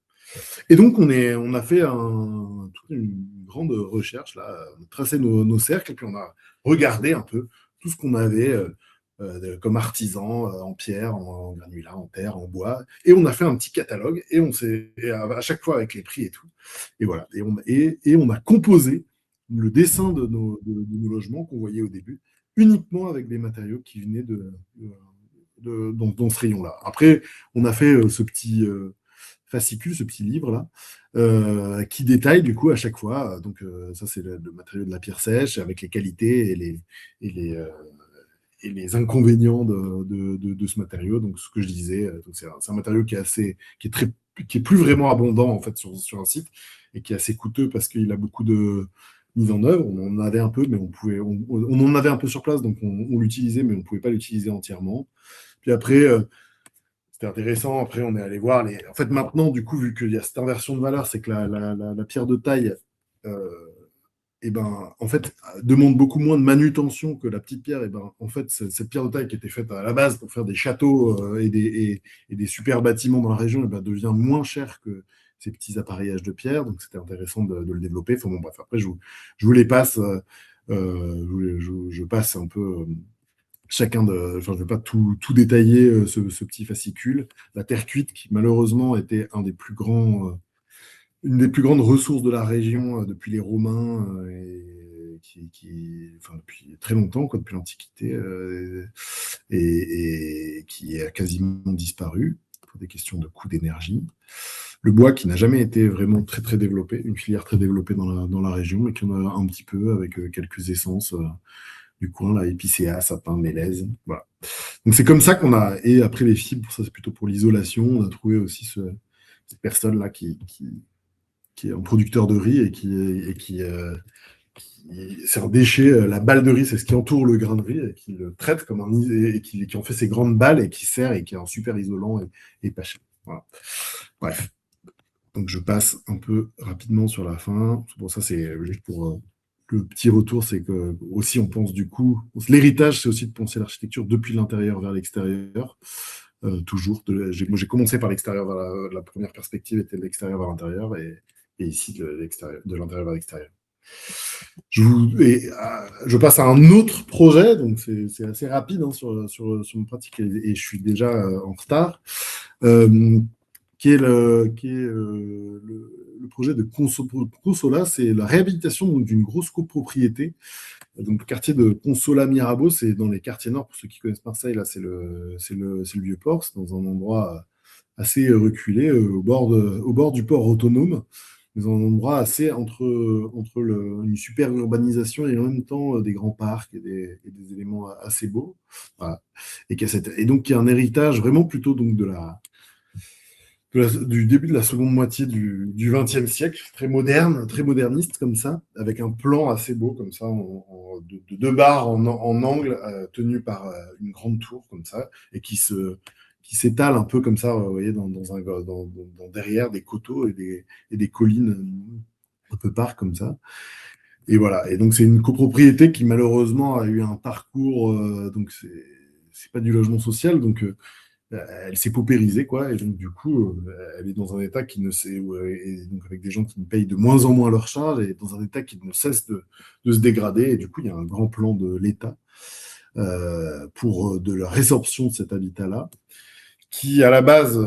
Et donc, on a fait toute une grande recherche, là, on a tracé nos cercles, et puis on a regardé un peu tout ce qu'on avait comme artisan en pierre, en granulat, en terre, en bois, et on a fait un petit catalogue, et à chaque fois avec les prix et tout. Et voilà, et on a composé le dessin de nos logements qu'on voyait au début, uniquement avec des matériaux qui venaient dans ce rayon-là. Après, on a fait ce petit fascicule, ce petit livre-là, qui détaille du coup à chaque fois. Donc, ça, c'est le matériau de la pierre sèche, avec les qualités et les, euh, et les inconvénients de ce matériau. Donc, ce que je disais, c'est un matériau qui est plus vraiment abondant en fait sur un site, et qui est assez coûteux parce qu'il a beaucoup de mise en œuvre. On en avait un peu, mais on en avait un peu sur place, donc on l'utilisait, mais on ne pouvait pas l'utiliser entièrement. Puis après, c'était intéressant. Après, on est allé voir En fait, maintenant, du coup, vu qu'il y a cette inversion de valeur, c'est que la pierre de taille, euh, et ben, en fait, demande beaucoup moins de manutention que la petite pierre. Et ben, en fait, cette pierre de taille qui était faite à la base pour faire des châteaux et des super bâtiments dans la région, et ben, devient moins chère que ces petits appareillages de pierre. Donc, c'était intéressant de le développer. Enfin, bon, bref, après, je vous les passe. Je passe un peu enfin, je ne vais pas tout détailler, ce petit fascicule. La terre cuite, qui malheureusement était un des plus grands une des plus grandes ressources de la région depuis les Romains enfin, depuis très longtemps, quoi, depuis l'Antiquité, et qui a quasiment disparu pour des questions de coût d'énergie. Le bois qui n'a jamais été vraiment très très développé, une filière très développée dans la région, mais qui en a un petit peu avec quelques essences du coin, là, épicéa, sapin, mélèze. Voilà. Donc c'est comme ça qu'on a, et après les fibres, ça c'est plutôt pour l'isolation, on a trouvé aussi cette personne-là qui est un producteur de riz qui c'est un déchet, la balle de riz, c'est ce qui entoure le grain de riz, et qui le traite comme qui en fait ces grandes balles et qui sert et qui est un super isolant et pas cher. Voilà. Bref. Donc je passe un peu rapidement sur la fin. Pour ça, c'est juste pour le petit retour, c'est que aussi on pense du coup, l'héritage, c'est aussi de penser l'architecture depuis l'intérieur vers l'extérieur. Toujours, moi j'ai commencé par l'extérieur vers la première perspective était de l'extérieur vers l'intérieur et ici de l'intérieur vers l'extérieur. Je passe à un autre projet, donc c'est assez rapide hein, sur mon pratique et je suis déjà en retard. Le projet de Consola, c'est la réhabilitation d'une grosse copropriété. Donc, le quartier de Consola Mirabeau, c'est dans les quartiers nord. Pour ceux qui connaissent Marseille, là, c'est le Vieux-Port, c'est dans un endroit assez reculé, au bord du port autonome, dans un endroit assez entre une super urbanisation et en même temps des grands parcs et des éléments assez beaux. Voilà. Et donc, il y a un héritage vraiment plutôt donc, du début de la seconde moitié du XXe siècle, très moderne, très moderniste comme ça, avec un plan assez beau comme ça, de deux barres en angle, tenues par une grande tour comme ça, et qui s'étale un peu comme ça, vous voyez, derrière des coteaux et des collines un peu part comme ça. Et voilà. Et donc c'est une copropriété qui malheureusement a eu un parcours, donc c'est pas du logement social, donc elle s'est paupérisée, quoi, et donc du coup, elle est dans un état qui ne sait, et donc avec des gens qui ne payent de moins en moins leurs charges, et dans un état qui ne cesse de se dégrader, et du coup, il y a un grand plan de l'État pour de la résorption de cet habitat-là, qui à la base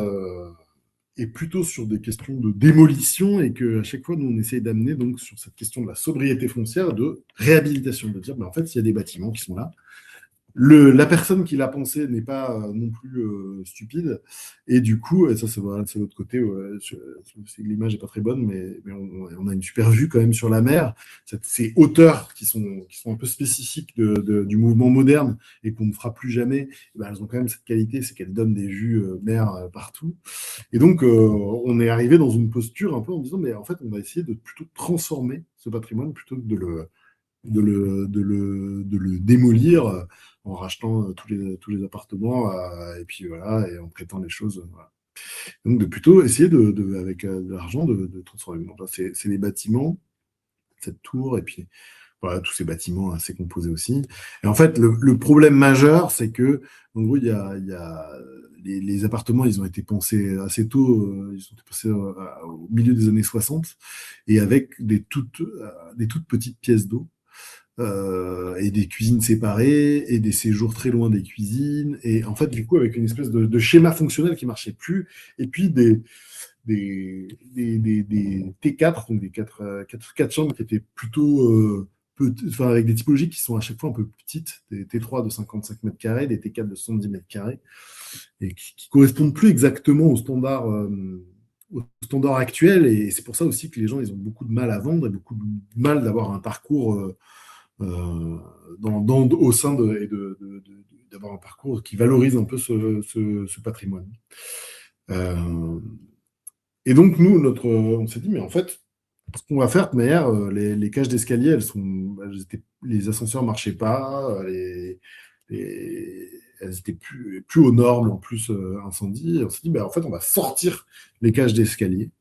est plutôt sur des questions de démolition, et que à chaque fois, nous, on essaye d'amener donc sur cette question de la sobriété foncière, de réhabilitation, de dire, ben, en fait, il y a des bâtiments qui sont là, la personne qui l'a pensé n'est pas non plus stupide. Et du coup, et ça, c'est voilà, c'est l'autre côté, l'image n'est pas très bonne, mais on a une super vue quand même sur la mer. Ces hauteurs qui sont un peu spécifiques du mouvement moderne et qu'on ne fera plus jamais, eh ben, elles ont quand même cette qualité, c'est qu'elles donnent des vues mer partout. Et donc, on est arrivé dans une posture un peu en disant, mais en fait, on va essayer de plutôt transformer ce patrimoine plutôt que de le démolir en rachetant tous les appartements et puis voilà, et en prêtant les choses. Voilà. Donc de plutôt essayer avec de l'argent de transformer. Donc, c'est les bâtiments, cette tour, et puis voilà, tous ces bâtiments assez composés aussi. Et en fait, le problème majeur, c'est que en gros, il y a les appartements, ils ont été pensés assez tôt, ils ont été pensés au milieu des années 60, et avec des toutes petites pièces d'eau et des cuisines séparées et des séjours très loin des cuisines. Et en fait, du coup, avec une espèce de schéma fonctionnel qui marchait plus. Et puis des T4, donc des quatre chambres qui étaient plutôt enfin, avec des typologies qui sont à chaque fois un peu plus petites, des T3 de 55 mètres carrés, des T4 de 70 mètres carrés, et qui correspondent plus exactement aux standards actuels. Et c'est pour ça aussi que les gens, ils ont beaucoup de mal à vendre et beaucoup de mal d'avoir un parcours au sein d'avoir un parcours qui valorise un peu ce patrimoine. Et donc, nous, on s'est dit, mais en fait, ce qu'on va faire, de manière, les cages d'escalier, les ascenseurs ne marchaient pas, elles n'étaient plus aux normes, en plus incendie. Et on s'est dit, ben, en fait, on va sortir les cages d'escalier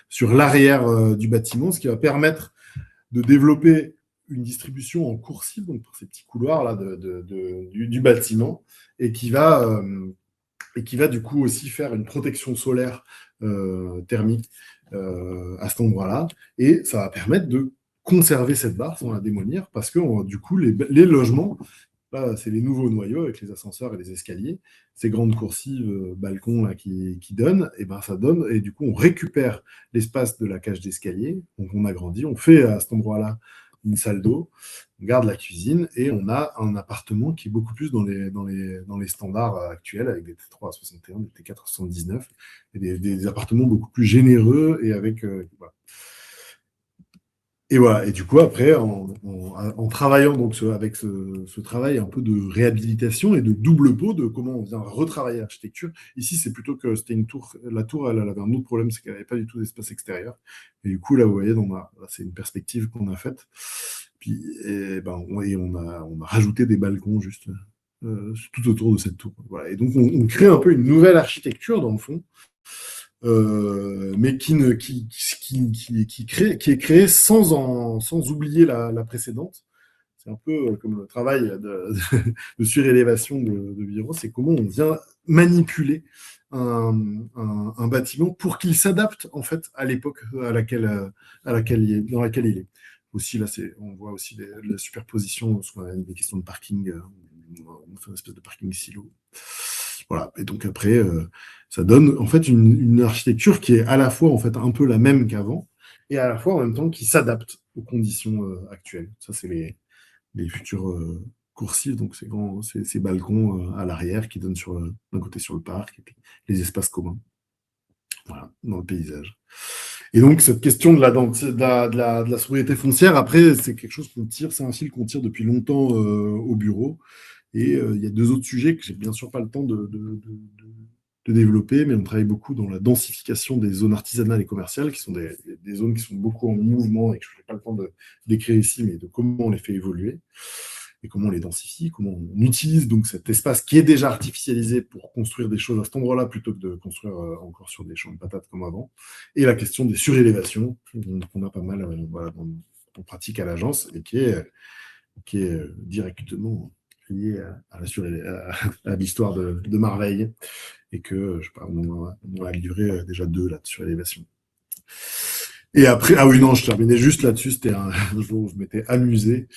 sur l'arrière du bâtiment, ce qui va permettre de développer une distribution en coursive, donc pour ces petits couloirs là du bâtiment, et qui va du coup aussi faire une protection solaire thermique à cet endroit-là, et ça va permettre de conserver cette barre sans la démolir, parce que du coup les logements Là, c'est les nouveaux noyaux avec les ascenseurs et les escaliers, ces grandes coursives, balcons là, qui donnent, et ben ça donne, et du coup, on récupère l'espace de la cage d'escalier, donc on agrandit, on fait à cet endroit-là une salle d'eau, on garde la cuisine, et on a un appartement qui est beaucoup plus dans les standards actuels, avec des T3 à 61, des T4 à 79, et des appartements beaucoup plus généreux, et avec... voilà. Et voilà, et du coup, après, en travaillant donc avec ce travail un peu de réhabilitation et de double pot, de comment on vient retravailler l'architecture, ici, c'est plutôt que c'était une tour, la tour, elle avait un autre problème, c'est qu'elle n'avait pas du tout d'espace extérieur. Et du coup, là, vous voyez, là, c'est une perspective qu'on a faite. Puis, on a rajouté des balcons juste tout autour de cette tour. Voilà. Et donc, on crée un peu une nouvelle architecture, dans le fond, mais qui est créée sans oublier la précédente. C'est un peu comme le travail de surélévation de Viro, c'est comment on vient manipuler un bâtiment pour qu'il s'adapte en fait à l'époque dans laquelle il est. Aussi, là, on voit aussi la superposition, ce qu'on a des questions de parking, on fait une espèce de parking silo. Voilà. Et donc après, ça donne en fait une architecture qui est à la fois en fait un peu la même qu'avant et à la fois en même temps qui s'adapte aux conditions actuelles. Ça, c'est les futures coursives, donc ces balcons à l'arrière qui donnent d'un côté sur le parc et puis les espaces communs. Voilà, dans le paysage. Et donc, cette question de la sobriété foncière, après, c'est quelque chose qu'on tire, c'est un fil qu'on tire depuis longtemps au bureau. Et il y a deux autres sujets que j'ai bien sûr pas le temps de développer, mais on travaille beaucoup dans la densification des zones artisanales et commerciales, qui sont des zones qui sont beaucoup en mouvement et que je n'ai pas le temps de décrire ici, mais de comment on les fait évoluer et comment on les densifie, comment on utilise donc cet espace qui est déjà artificialisé pour construire des choses à cet endroit-là plutôt que de construire encore sur des champs de patates comme avant. Et la question des surélévations, qu'on a pas mal voilà, en pratique à l'agence et qui est directement lié à l'histoire de Marveille et que, je sais pas, on a livré déjà 2 là, sur l'élévation. Et après, ah oui, non, je terminais juste là-dessus, c'était un jour où je m'étais amusé.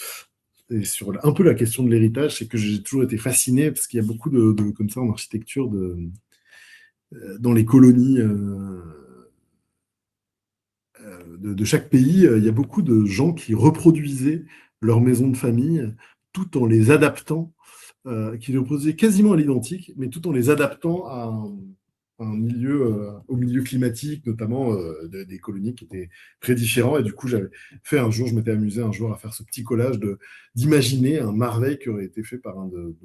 Et sur un peu la question de l'héritage, c'est que j'ai toujours été fasciné parce qu'il y a beaucoup comme ça en architecture dans les colonies de chaque pays, il y a beaucoup de gens qui reproduisaient leur maison de famille tout en les adaptant, qui les reproduisaient quasiment à l'identique, mais tout en les adaptant à au milieu climatique, notamment des colonies qui étaient très différents. Et du coup, je m'étais amusé un jour à faire ce petit collage d'imaginer un Marveille qui aurait été fait par un de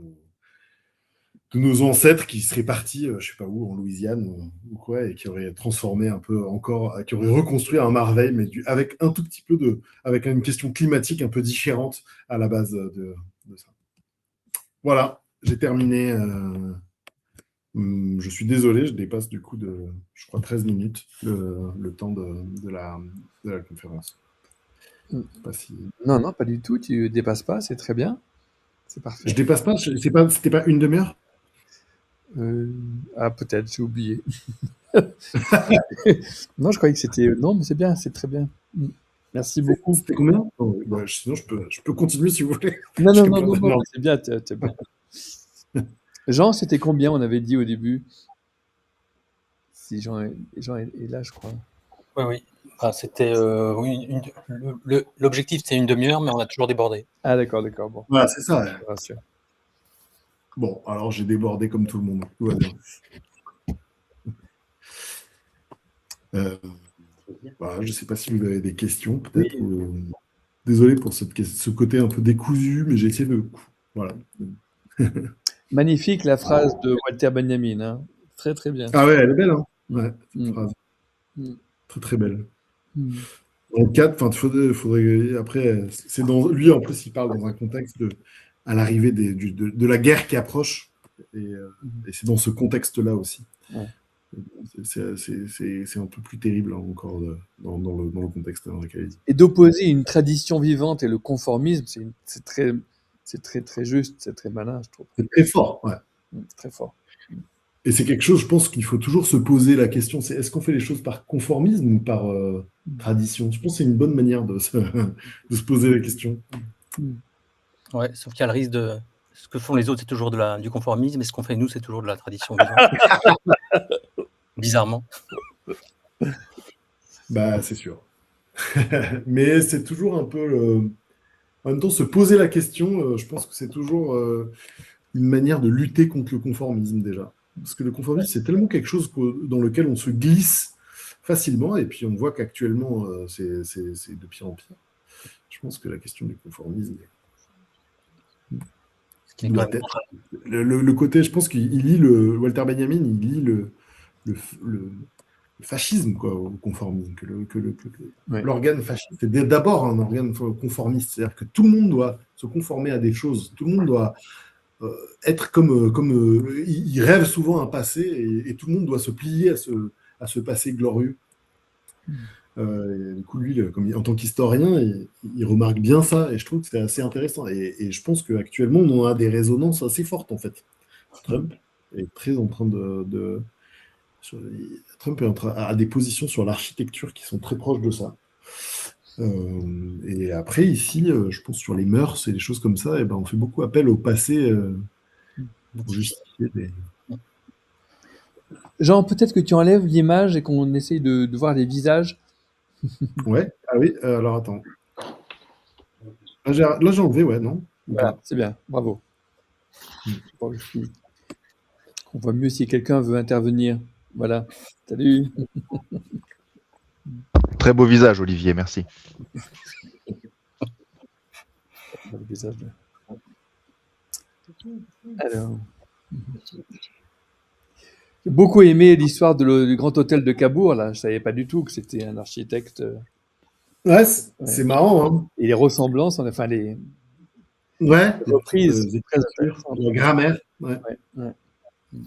nos ancêtres qui seraient partis, je ne sais pas où, en Louisiane ou quoi, et qui auraient transformé un peu encore, qui auraient reconstruit un Marveille, mais avec un tout petit peu avec une question climatique un peu différente à la base de ça. Voilà, j'ai terminé. Je suis désolé, je dépasse du coup je crois, 13 minutes le temps de la conférence.
Pas si... Non, non, pas du tout, tu ne dépasses pas, c'est très bien. C'est parfait.
Je dépasse pas, c'était pas une demi-heure
peut-être, j'ai oublié. Non, je croyais que c'était... Non, mais c'est bien, c'est très bien. Merci beaucoup.
C'était combien sinon, je peux continuer si vous voulez.
Non, c'est bien, t'es bien. Jean, c'était combien on avait dit au début? Si Jean est là, je crois.
Oui. Ah, c'était l'objectif, c'était une demi-heure, mais on a toujours débordé.
Ah, d'accord, bon.
Voilà, c'est ça. Ouais. Bon, alors j'ai débordé comme tout le monde. Tout va bien. Voilà, je ne sais pas si vous avez des questions, peut-être. Oui. Désolé pour ce côté un peu décousu, mais j'ai essayé de... Voilà.
Magnifique la phrase de Walter Benjamin. Hein. Très, très bien.
Ah ouais, elle est belle, hein. Ouais, cette phrase. Très, très belle. Dans le cadre, faudrait après, lui, en plus, il parle dans un contexte à l'arrivée de la guerre qui approche, et c'est dans ce contexte-là aussi. Ouais. C'est un peu plus terrible encore dans le contexte dans lequel il dit.
Et d'opposer une tradition vivante et le conformisme, c'est très, très juste, c'est très malin, je trouve.
C'est très fort, ouais.
Très fort.
Et c'est quelque chose, je pense qu'il faut toujours se poser la question, c'est est-ce qu'on fait les choses par conformisme ou par tradition? Je pense que c'est une bonne manière de se poser la question.
Ouais, sauf qu'il y a le risque de ce que font les autres, c'est toujours du conformisme, et ce qu'on fait nous, c'est toujours de la tradition vivante. Bizarrement.
Bah, c'est sûr. Mais c'est toujours un peu en même temps, se poser la question, je pense que c'est toujours une manière de lutter contre le conformisme déjà. Parce que le conformisme, c'est tellement quelque chose dans lequel on se glisse facilement, et puis on voit qu'actuellement, c'est de pire en pire. Je pense que la question du conformisme doit être. Le côté, je pense qu'il lit Walter Benjamin, il lit le fascisme, quoi, au conformisme. L'organe fasciste est d'abord un organe conformiste, c'est-à-dire que tout le monde doit se conformer à des choses, tout le monde doit être il rêve souvent un passé, et tout le monde doit se plier à ce passé glorieux. Du coup, lui, en tant qu'historien, il remarque bien ça, et je trouve que c'est assez intéressant. Et je pense qu'actuellement, on a des résonances assez fortes, en fait. Trump est très en train Trump a des positions sur l'architecture qui sont très proches de ça. Et après, ici, je pense sur les mœurs et les choses comme ça, et ben, on fait beaucoup appel au passé pour justifier des...
Jean, peut-être que tu enlèves l'image et qu'on essaye de voir les visages.
Ouais, ah oui, alors attends. Là, j'ai enlevé, ouais, non?
Voilà, c'est bien, bravo. Bon, on voit mieux si quelqu'un veut intervenir. Voilà, salut.
Très beau visage, Olivier, merci.
Le visage. Alors, j'ai beaucoup aimé l'histoire du Grand Hôtel de Cabourg, là. Je savais pas du tout que c'était un architecte.
Ouais, c'est marrant, hein.
Et les ressemblances, enfin les
reprises,
c'est très intéressant.
la grammaire. Ouais.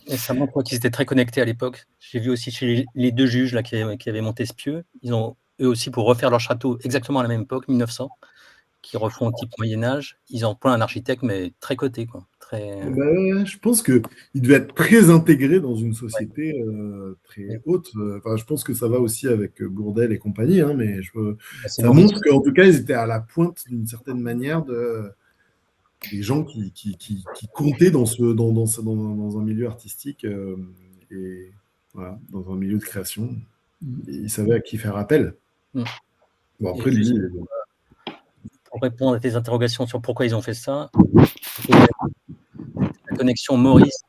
Et ça montre qu'ils étaient très connectés à l'époque. J'ai vu aussi chez les deux juges là, qui avaient Montesquieu, ils ont eux aussi, pour refaire leur château exactement à la même époque, 1900, qui refont au type Moyen-Âge, ils emploient un architecte, mais très coté, quoi.
Je pense qu'il devait être très intégré dans une société très haute. Enfin, je pense que ça va aussi avec Bourdelle et compagnie, hein, mais ça montre qu'en tout cas, ils étaient à la pointe d'une certaine manière des gens qui comptaient dans un milieu artistique et voilà, dans un milieu de création. Et ils savaient à qui faire appel. Bon, après, lui...
Pour répondre à tes interrogations sur pourquoi ils ont fait ça, la connexion Maurice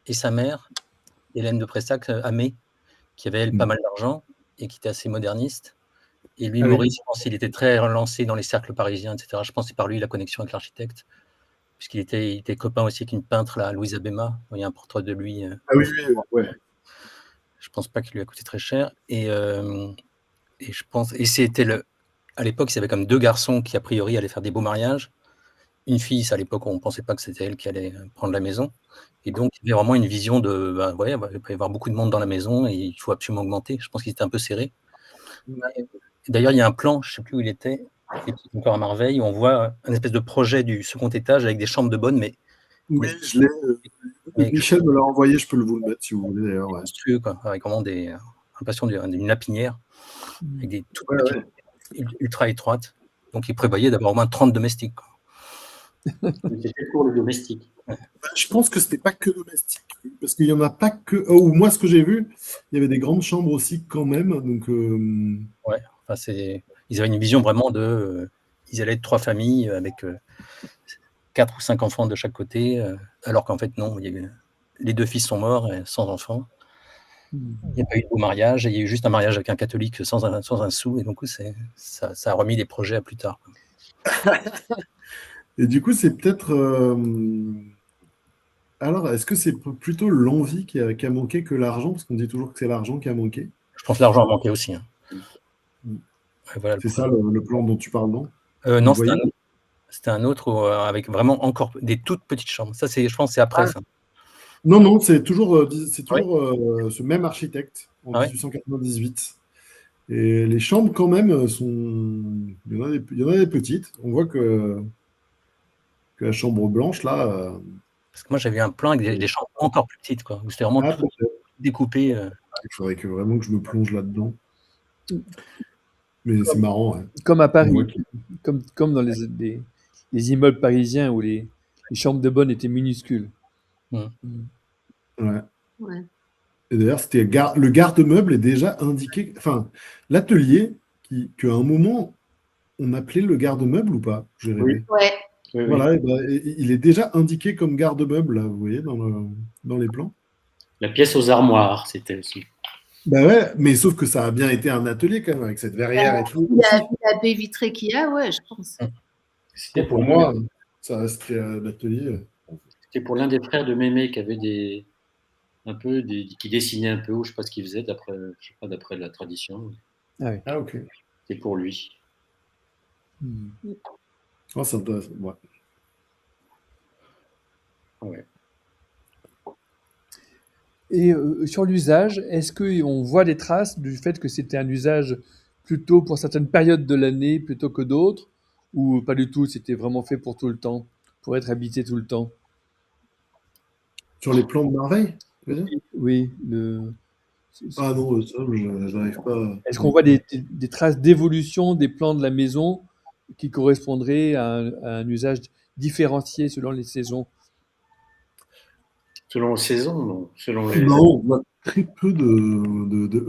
et sa mère, Hélène de Pressac, Amé, qui avait, elle, pas mal d'argent et qui était assez moderniste. Et lui, Maurice, je pense qu'il était très relancé dans les cercles parisiens, etc. Je pense que c'est par lui la connexion avec l'architecte, puisqu'il était copain aussi avec une peintre, là, Louise Abéma. Il y a un portrait de lui.
Ah oui, ouais.
Je pense pas qu'il lui a coûté très cher. Et je pense, et c'était à l'époque, il y avait comme deux garçons qui, a priori, allaient faire des beaux mariages. Une fille, à l'époque, on ne pensait pas que c'était elle qui allait prendre la maison. Et donc, il y avait vraiment une vision de, il va y avoir beaucoup de monde dans la maison et il faut absolument augmenter. Je pense qu'il était un peu serré. D'ailleurs, il y a un plan, je ne sais plus où il était encore à Marveille, où on voit un espèce de projet du second étage avec des chambres de bonne, mais...
Oui, je l'ai. Michel me l'a envoyé, je peux vous le mettre si vous voulez d'ailleurs. Ouais.
Monstrueux, quoi, avec vraiment l'impression d'une lapinière, avec des toutes petites, ultra étroites. Donc, il prévoyait d'avoir au moins 30 domestiques, quoi.
C'était pour le domestique.
Je pense que c'était pas que domestique, parce qu'il y en a pas que. Oh, moi, ce que j'ai vu, il y avait des grandes chambres aussi quand même. Donc.
Ouais. Enfin, ils avaient une vision vraiment ils allaient être 3 familles avec 4 ou 5 enfants de chaque côté, alors qu'en fait non, les 2 fils sont morts sans enfants. Il n'y a pas eu de beau mariage, il y a eu juste un mariage avec un catholique sans un sou, et donc ça a remis les projets à plus tard.
Et du coup, c'est peut-être. Alors, est-ce que c'est plutôt l'envie qui a manqué que l'argent? Parce qu'on dit toujours que c'est l'argent qui a manqué.
Je pense que l'argent a manqué aussi. Hein.
Voilà, c'est ça le plan dont tu parles, non?
Non, c'était un autre avec vraiment encore des toutes petites chambres. Ça, je pense que c'est après ça.
Non, c'est toujours ce même architecte en 1898. Et les chambres, quand même, il y en a des petites. On voit que la chambre blanche, là...
Parce que moi, j'avais un plan avec des chambres encore plus petites, quoi, où c'était vraiment tout découpé.
Il faudrait vraiment que je me plonge là-dedans. Mais c'est marrant. Ouais.
Comme à Paris, comme dans les immeubles parisiens où les les chambres de bonne étaient minuscules.
Mm.
Ouais.
Ouais.
Et d'ailleurs, c'était le garde-meuble est déjà indiqué. Enfin, l'atelier qu'à un moment on appelait le garde-meuble ou pas? J'ai rêvé.
Ouais.
Oui, oui.
Voilà, il est déjà indiqué comme garde-meuble, là, vous voyez, dans les plans.
La pièce aux armoires, c'était aussi.
Bah ouais, mais sauf que ça a bien été un atelier quand même, avec cette verrière et tout.
La baie vitrée qu'il y a, ouais, je pense.
C'était
Pour moi, ça restait l'atelier.
C'était pour l'un des frères de Mémé qui avait qui dessinait un peu, ou je sais pas ce qu'il faisait d'après la tradition.
Ah oui.
Ah, ok.
C'était pour lui.
Oh, ça doit. Ouais.
Ouais.
Et sur l'usage, est-ce qu'on voit des traces du fait que c'était un usage plutôt pour certaines périodes de l'année plutôt que d'autres, ou pas du tout, c'était vraiment fait pour tout le temps, pour être habité tout le temps?
Sur les plans de merveille, tu veux dire?
Oui.
Ah non, ça, je n'arrive pas.
Est-ce qu'on voit des traces d'évolution des plans de la maison qui correspondraient à un usage différencié selon les saisons?
Selon les saisons, non. Selon les...
Non, on voit très peu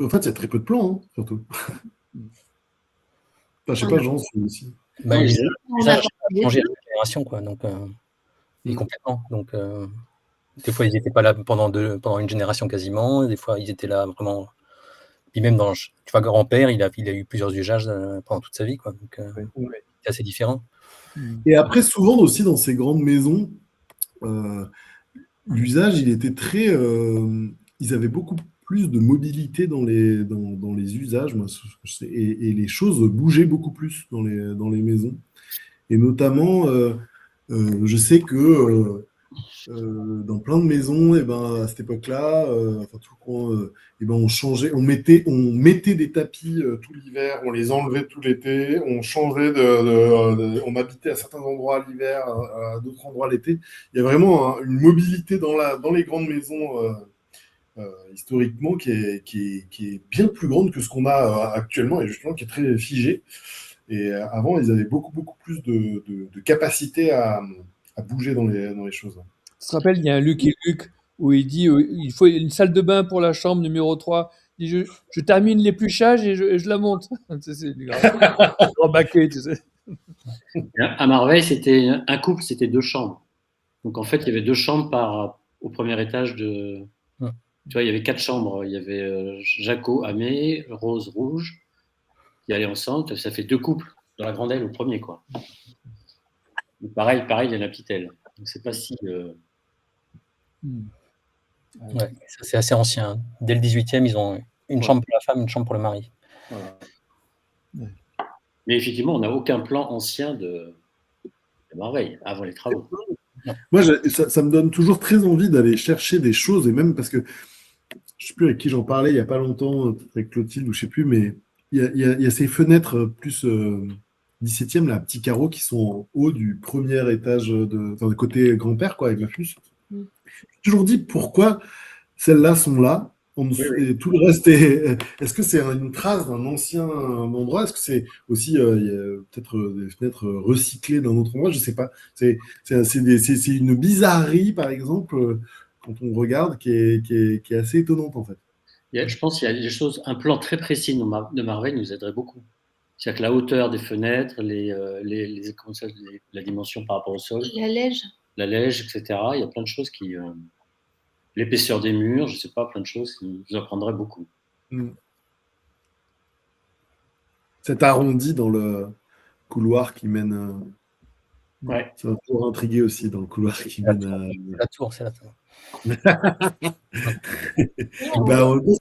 En fait, il y a très peu de plans, hein, surtout. Enfin, je sais pas, Jean, c'est aussi.
Bah,
Non,
l'usage
On a
a
pas
changé
oublié.
avec la génération, quoi. Donc, et
Mm.
complètement. Donc, des fois, ils n'étaient pas là pendant une génération quasiment. Des fois, ils étaient là vraiment. Puis même tu vois, grand-père, il a eu plusieurs usages pendant toute sa vie, quoi. Donc, c'est assez différent.
Et après, souvent aussi dans ces grandes maisons, l'usage, il était très. Ils avaient beaucoup plus de mobilité dans les usages, moi, et les choses bougeaient beaucoup plus dans les maisons. Et notamment, je sais que dans plein de maisons, et ben, à cette époque-là, enfin, tout le coin, et ben, on mettait des tapis tout l'hiver, on les enlevait tout l'été, on changeait on habitait à certains endroits l'hiver, à d'autres endroits l'été. Il y a vraiment une mobilité dans les grandes maisons historiquement qui est bien plus grande que ce qu'on a actuellement et justement qui est très figée. Et avant, ils avaient beaucoup plus de capacité à bouger dans les choses.
Tu te rappelles, il y a un Lucky Luke où il dit il faut une salle de bain pour la chambre numéro 3. Il dit je termine l'épluchage et je la monte. C'est du grand baquet, tu sais.
À Marveille, c'était un couple, c'était 2 chambres. Donc en fait, il y avait 2 chambres au premier étage de.
Ouais.
Tu vois, il y avait 4 chambres. Il y avait Jaco, Amé, Rose, Rouge, qui allaient ensemble. Ça fait 2 couples dans la grande aile au premier, quoi. Et pareil, il y a la petite aile. Donc c'est pas si.
Ouais, ça, c'est assez ancien. Dès le 18e, ils ont une chambre pour la femme, une chambre pour le mari.
Voilà. Mais effectivement, on n'a aucun plan ancien de Marveille avant les travaux.
Moi, ça me donne toujours très envie d'aller chercher des choses, et même parce que je ne sais plus avec qui j'en parlais il n'y a pas longtemps, peut-être avec Clotilde ou je ne sais plus, mais il y a ces fenêtres plus 17e, là, petits carreaux qui sont en haut du premier étage de côté grand-père, quoi, avec la flûte.
Mm.
J'ai toujours dit pourquoi celles-là sont là. Et tout le reste est-ce que c'est une trace d'un ancien endroit? Est-ce que c'est aussi il y a peut-être des fenêtres recyclées d'un autre endroit? Je ne sais pas. C'est une bizarrerie, par exemple, quand on regarde, qui est assez étonnante, en fait.
Je pense qu'il y a des choses, un plan très précis de Marveille nous aiderait beaucoup. C'est-à-dire que la hauteur des fenêtres, la dimension par rapport au sol, la lège, etc. Il y a plein de choses qui. L'épaisseur des murs, je ne sais pas, plein de choses qui nous apprendraient beaucoup.
Cet arrondi dans le couloir qui mène.
Ouais.
Ça va toujours intriguer aussi dans le couloir qui mène à.
C'est la tour.
C'est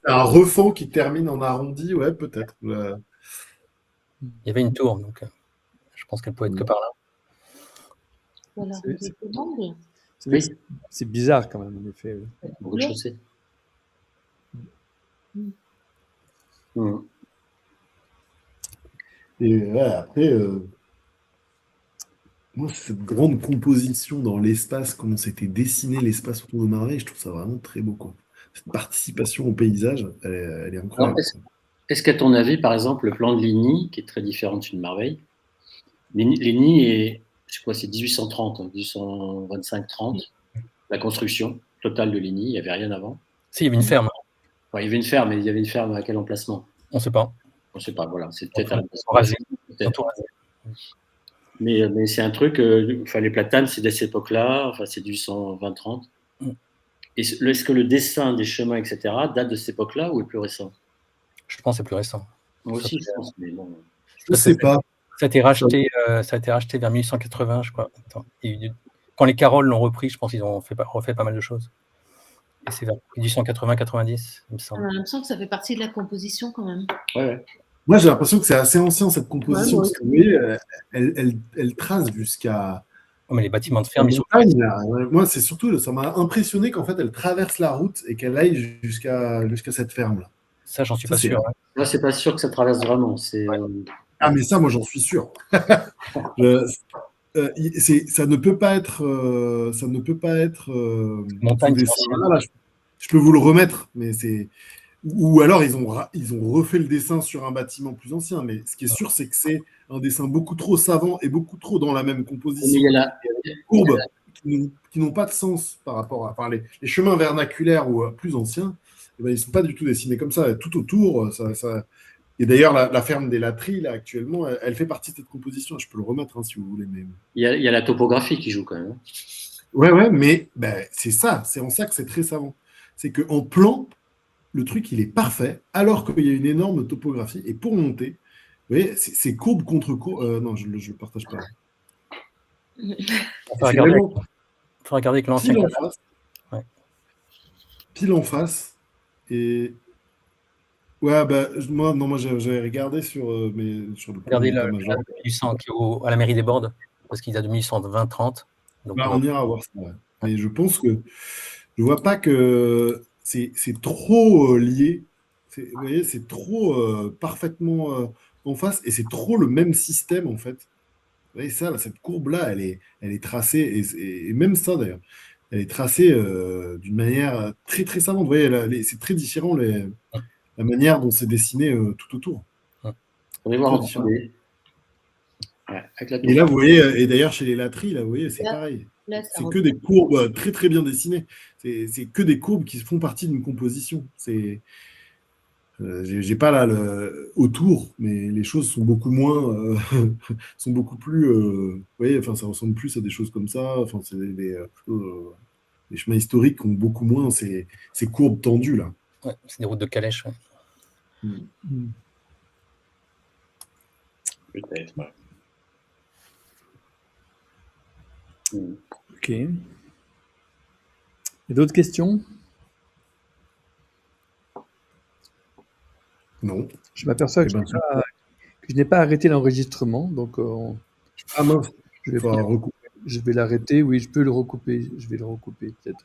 un refend qui termine en arrondi, ouais, peut-être.
Il y avait une tour, donc je pense qu'elle pouvait être que par là.
Voilà,
c'est bizarre quand même, en effet.
Beaucoup de chaussées.
Et après, moi, cette grande composition dans l'espace, comment c'était dessiné l'espace autour de Marveille, je trouve ça vraiment très beau, quoi. Cette participation au paysage, elle est incroyable.
Alors, est-ce qu'à ton avis, par exemple, le plan de Ligny, qui est très différent de celui de Marveille, Ligny c'est quoi, c'est 1830, 1825-30, la construction totale de Ligny, il n'y avait rien avant.
Si, il y avait une ferme,
Enfin, il y avait une ferme, mais il y avait une ferme à quel emplacement?
on ne sait pas.
On ne sait pas, voilà, c'est peut-être à
Enfin,
l'emplacement
rasé.
peut-être.
Surtout rasé.
Mais c'est un truc, enfin, les platanes, c'est dès cette époque-là, enfin, c'est 1820-30.
Mm.
Est-ce que le dessin des chemins, etc., date de cette époque-là ou est plus récent?
Je pense que c'est plus récent.
Moi aussi, je pense, mais bon.
Je ne sais pas.
Ça a été racheté vers 1880, je crois. Attends, quand les Carroll l'ont repris, je pense qu'ils ont refait pas mal de choses. Et c'est vers 1880-90, il me
On
semble.
a l'impression que ça fait partie de la composition quand même.
Ouais.
Moi, j'ai l'impression que c'est assez ancien, cette composition,
Ouais, moi
parce que vous voyez, elle trace jusqu'à
Oh, mais les bâtiments de
la
ferme, ils sont.
montagne, là. Moi, c'est surtout, ça m'a impressionné qu'en fait, elle traverse la route et qu'elle aille jusqu'à cette ferme-là.
Ça, j'en suis
Ça,
pas
c'est-
sûr. Hein.
Là, c'est pas sûr que ça traverse vraiment. C'est
Ah, mais ça, moi, j'en suis sûr. Ça ne peut pas être,
Montagne,
ce
c'est
dessin-là, là, je peux vous le remettre, mais c'est. Ou alors ils ont refait le dessin sur un bâtiment plus ancien, mais ce qui est sûr, c'est que c'est un dessin beaucoup trop savant et beaucoup trop dans la même
Mais
composition.
il y a la-
Courbes qui n'ont pas de sens par rapport à. Enfin, les chemins vernaculaires ou plus anciens, eh ben, ils ne sont pas du tout dessinés comme ça. Tout autour, Et d'ailleurs, la ferme des Latteries, là, actuellement, elle fait partie de cette composition. Je peux le remettre hein, si vous voulez. Mais...
il y a la topographie qui joue quand même.
Ouais, mais ben, c'est ça. C'est en ça que c'est très savant. C'est qu'en plan, le truc, il est parfait, alors qu'il y a une énorme topographie. Et pour monter, vous voyez, c'est courbe contre courbe. Non, je ne le partage pas.
Il
C'est vraiment
faut regarder avec l'ancien.
pile en face.
Ouais.
Pile en face. Et ouais, bah, moi j'avais regardé sur le
Regardez
plan
le
major.
du sang qui est à la mairie des Bordes, parce qu'il date de 1820-30. Donc,
Bah, on ira voir ça. Ouais. Mais je pense que je vois pas que c'est trop lié. Vous voyez, c'est trop parfaitement en face et c'est trop le même système en fait. Vous voyez ça, là, cette courbe-là, elle est tracée, et même ça d'ailleurs, elle est tracée d'une manière très très savante. Vous voyez, c'est très différent la manière dont c'est dessiné tout autour.
On va voir
Très
en
différent.
3D. Ouais, avec la
Et là, vous voyez, et d'ailleurs chez les Latteries, là, vous voyez, c'est
Là,
pareil.
Là, ça
C'est que
reprend.
des courbes très très bien dessinées. C'est que des courbes qui font partie d'une composition. J'ai pas là autour, mais les choses sont beaucoup moins, sont beaucoup plus. Vous voyez, enfin, ça ressemble plus à des choses comme ça. Enfin, c'est les chemins historiques qui ont beaucoup moins ces courbes tendues là.
ouais, c'est des routes de calèche. Ouais.
Peut-être. Ouais.
Ok. Et d'autres questions?
Non.
Je m'aperçois que,
Eh ben,
que je n'ai pas arrêté l'enregistrement, donc
Ah mince.
je vais,
Il faudra recouper.
je vais l'arrêter. Oui, je peux le recouper. Je vais le recouper peut-être.